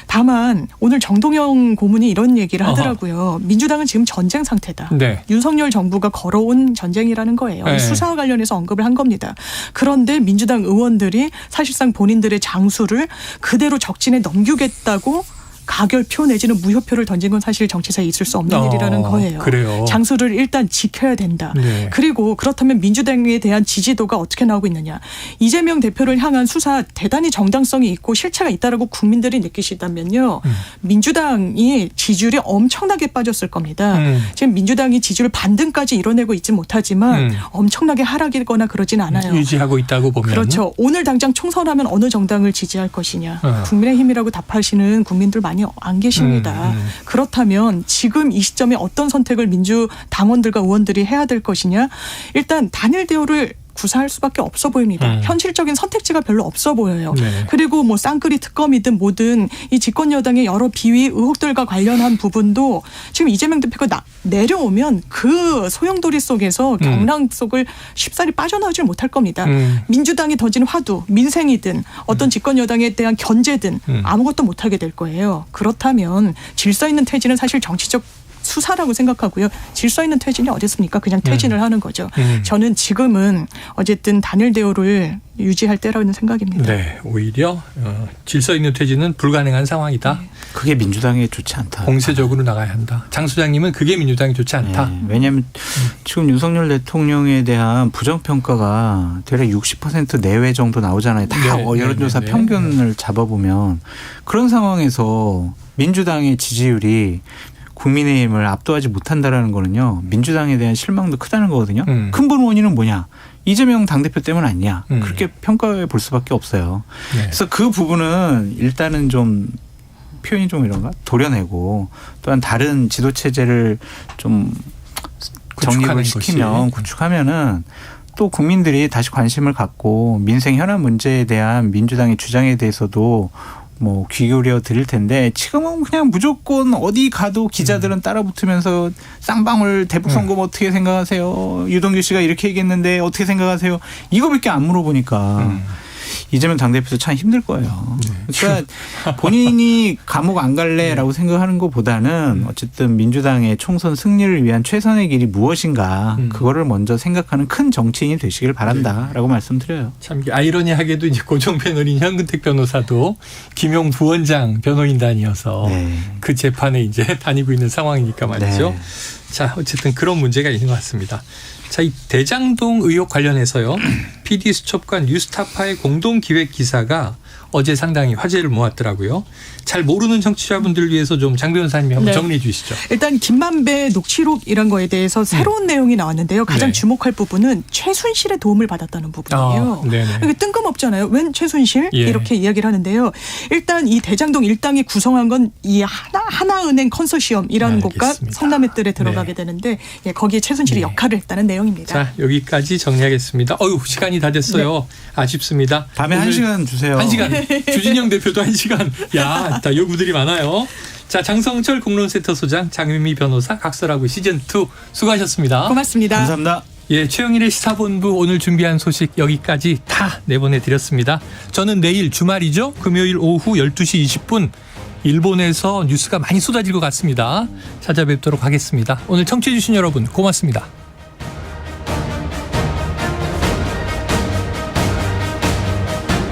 다만 오늘 정동영 고문이 이런 얘기를 하더라고요. 민주당은 지금 전쟁 상태다. 윤석열 정부가 걸어온 전쟁이라는 거예요. 수사와 관련해서 언급을 한 겁니다. 그런데 민주당 의원들이 사실상 본인들의 장수를 그대로 적진에 넘기겠다고 가결표 내지는 무효표를 던진 건 사실 정치사에 있을 수 없는 일이라는 거예요. 그래요. 장수를 일단 지켜야 된다. 그리고 그렇다면 민주당에 대한 지지도가 어떻게 나오고 있느냐. 이재명 대표를 향한 수사 대단히 정당성이 있고 실체가 있다라고 국민들이 느끼시다면요. 민주당이 지지율이 엄청나게 빠졌을 겁니다. 지금 민주당이 지지율 반등까지 이뤄내고 있지 못하지만 엄청나게 하락이거나 그러진 않아요. 유지하고 있다고 보면. 그렇죠. 오늘 당장 총선하면 어느 정당을 지지할 것이냐. 국민의힘이라고 답하시는 국민들 많이 안 계십니다. 그렇다면 지금 이 시점에 어떤 선택을 민주당원들과 의원들이 해야 될 것이냐. 일단 단일 대우를 구사할 수밖에 없어 보입니다. 현실적인 선택지가 별로 없어 보여요. 그리고 뭐 쌍끌이 특검이든 뭐든 이 집권 여당의 여러 비위 의혹들과 관련한 부분도 지금 이재명 대표가 내려오면 그 소용돌이 속에서 경랑 속을 쉽사리 빠져나오질 못할 겁니다. 민주당이 던진 화두, 민생이든 어떤 집권 여당에 대한 견제든 아무것도 못하게 될 거예요. 그렇다면 질서 있는 퇴진은 사실 정치적 수사라고 생각하고요. 질서 있는 퇴진이 어디 있습니까? 그냥 퇴진을 하는 거죠. 저는 지금은 어쨌든 단일 대우를 유지할 때라는 생각입니다. 네, 오히려 질서 있는 퇴진은 불가능한 상황이다. 네. 그게 민주당에 좋지 않다. 공세적으로 나가야 한다. 장 소장님은 그게 민주당에 좋지 않다. 네, 왜냐하면 지금 윤석열 대통령에 대한 부정평가가 대략 60% 내외 정도 나오잖아요. 다 여론조사 평균을 잡아보면 그런 상황에서 민주당의 지지율이 국민의힘을 압도하지 못한다라는 거는요. 민주당에 대한 실망도 크다는 거거든요. 큰 원인은 뭐냐. 이재명 당대표 때문 아니냐. 그렇게 평가해 볼 수밖에 없어요. 네. 그래서 그 부분은 일단은 좀 표현이 좀 이런가? 도려내고 또한 다른 지도체제를 좀 정립을 시키면 구축하면은 또 국민들이 다시 관심을 갖고 민생 현안 문제에 대한 민주당의 주장에 대해서도 뭐 귀 기울여 드릴 텐데 지금은 그냥 무조건 어디 가도 기자들은 따라붙으면서 쌍방울 대북 선거 어떻게 생각하세요? 유동규 씨가 이렇게 얘기했는데 어떻게 생각하세요? 이거밖에 안 물어보니까 이재명 당대표도 참 힘들 거예요. 그러니까 본인이 감옥 안 갈래라고 생각하는 것보다는 어쨌든 민주당의 총선 승리를 위한 최선의 길이 무엇인가 그거를 먼저 생각하는 큰 정치인이 되시길 바란다라고 말씀드려요. 참 아이러니하게도 이제 고정 패널인 현근택 변호사도 김용 부원장 변호인단이어서 그 재판에 이제 다니고 있는 상황이니까 말이죠. 네. 자, 어쨌든 그런 문제가 있는 것 같습니다. 자, 이 대장동 의혹 관련해서요. PD수첩과 뉴스타파의 공동 기획 기사가 어제 상당히 화제를 모았더라고요. 잘 모르는 청취자분들 위해서 좀 장 변호사님이 한번 정리해 주시죠. 일단 김만배 녹취록 이런 거에 대해서 새로운 내용이 나왔는데요. 가장 주목할 부분은 최순실의 도움을 받았다는 부분이에요. 이게 뜬금없잖아요. 웬 최순실? 이렇게 이야기를 하는데요. 일단 이 대장동 일당이 구성한 건 이 하나은행 컨소시엄이라는 곳과 성남의뜰에 들어가게 되는데 거기에 최순실이 역할을 했다는 내용입니다. 자, 여기까지 정리하겠습니다. 시간이 다 됐어요. 아쉽습니다. 다음에 1시간 주세요. 1시간. 주진영 대표도 1시간. 야, 다 요구들이 많아요. 자, 장성철 공론센터 소장, 장윤미 변호사, 각설하고 시즌2 수고하셨습니다. 고맙습니다. 감사합니다. 예, 최영일의 시사본부 오늘 준비한 소식 여기까지 다 내보내드렸습니다. 저는 내일 주말이죠. 금요일 오후 12시 20분 일본에서 뉴스가 많이 쏟아질 것 같습니다. 찾아뵙도록 하겠습니다. 오늘 청취해 주신 여러분 고맙습니다.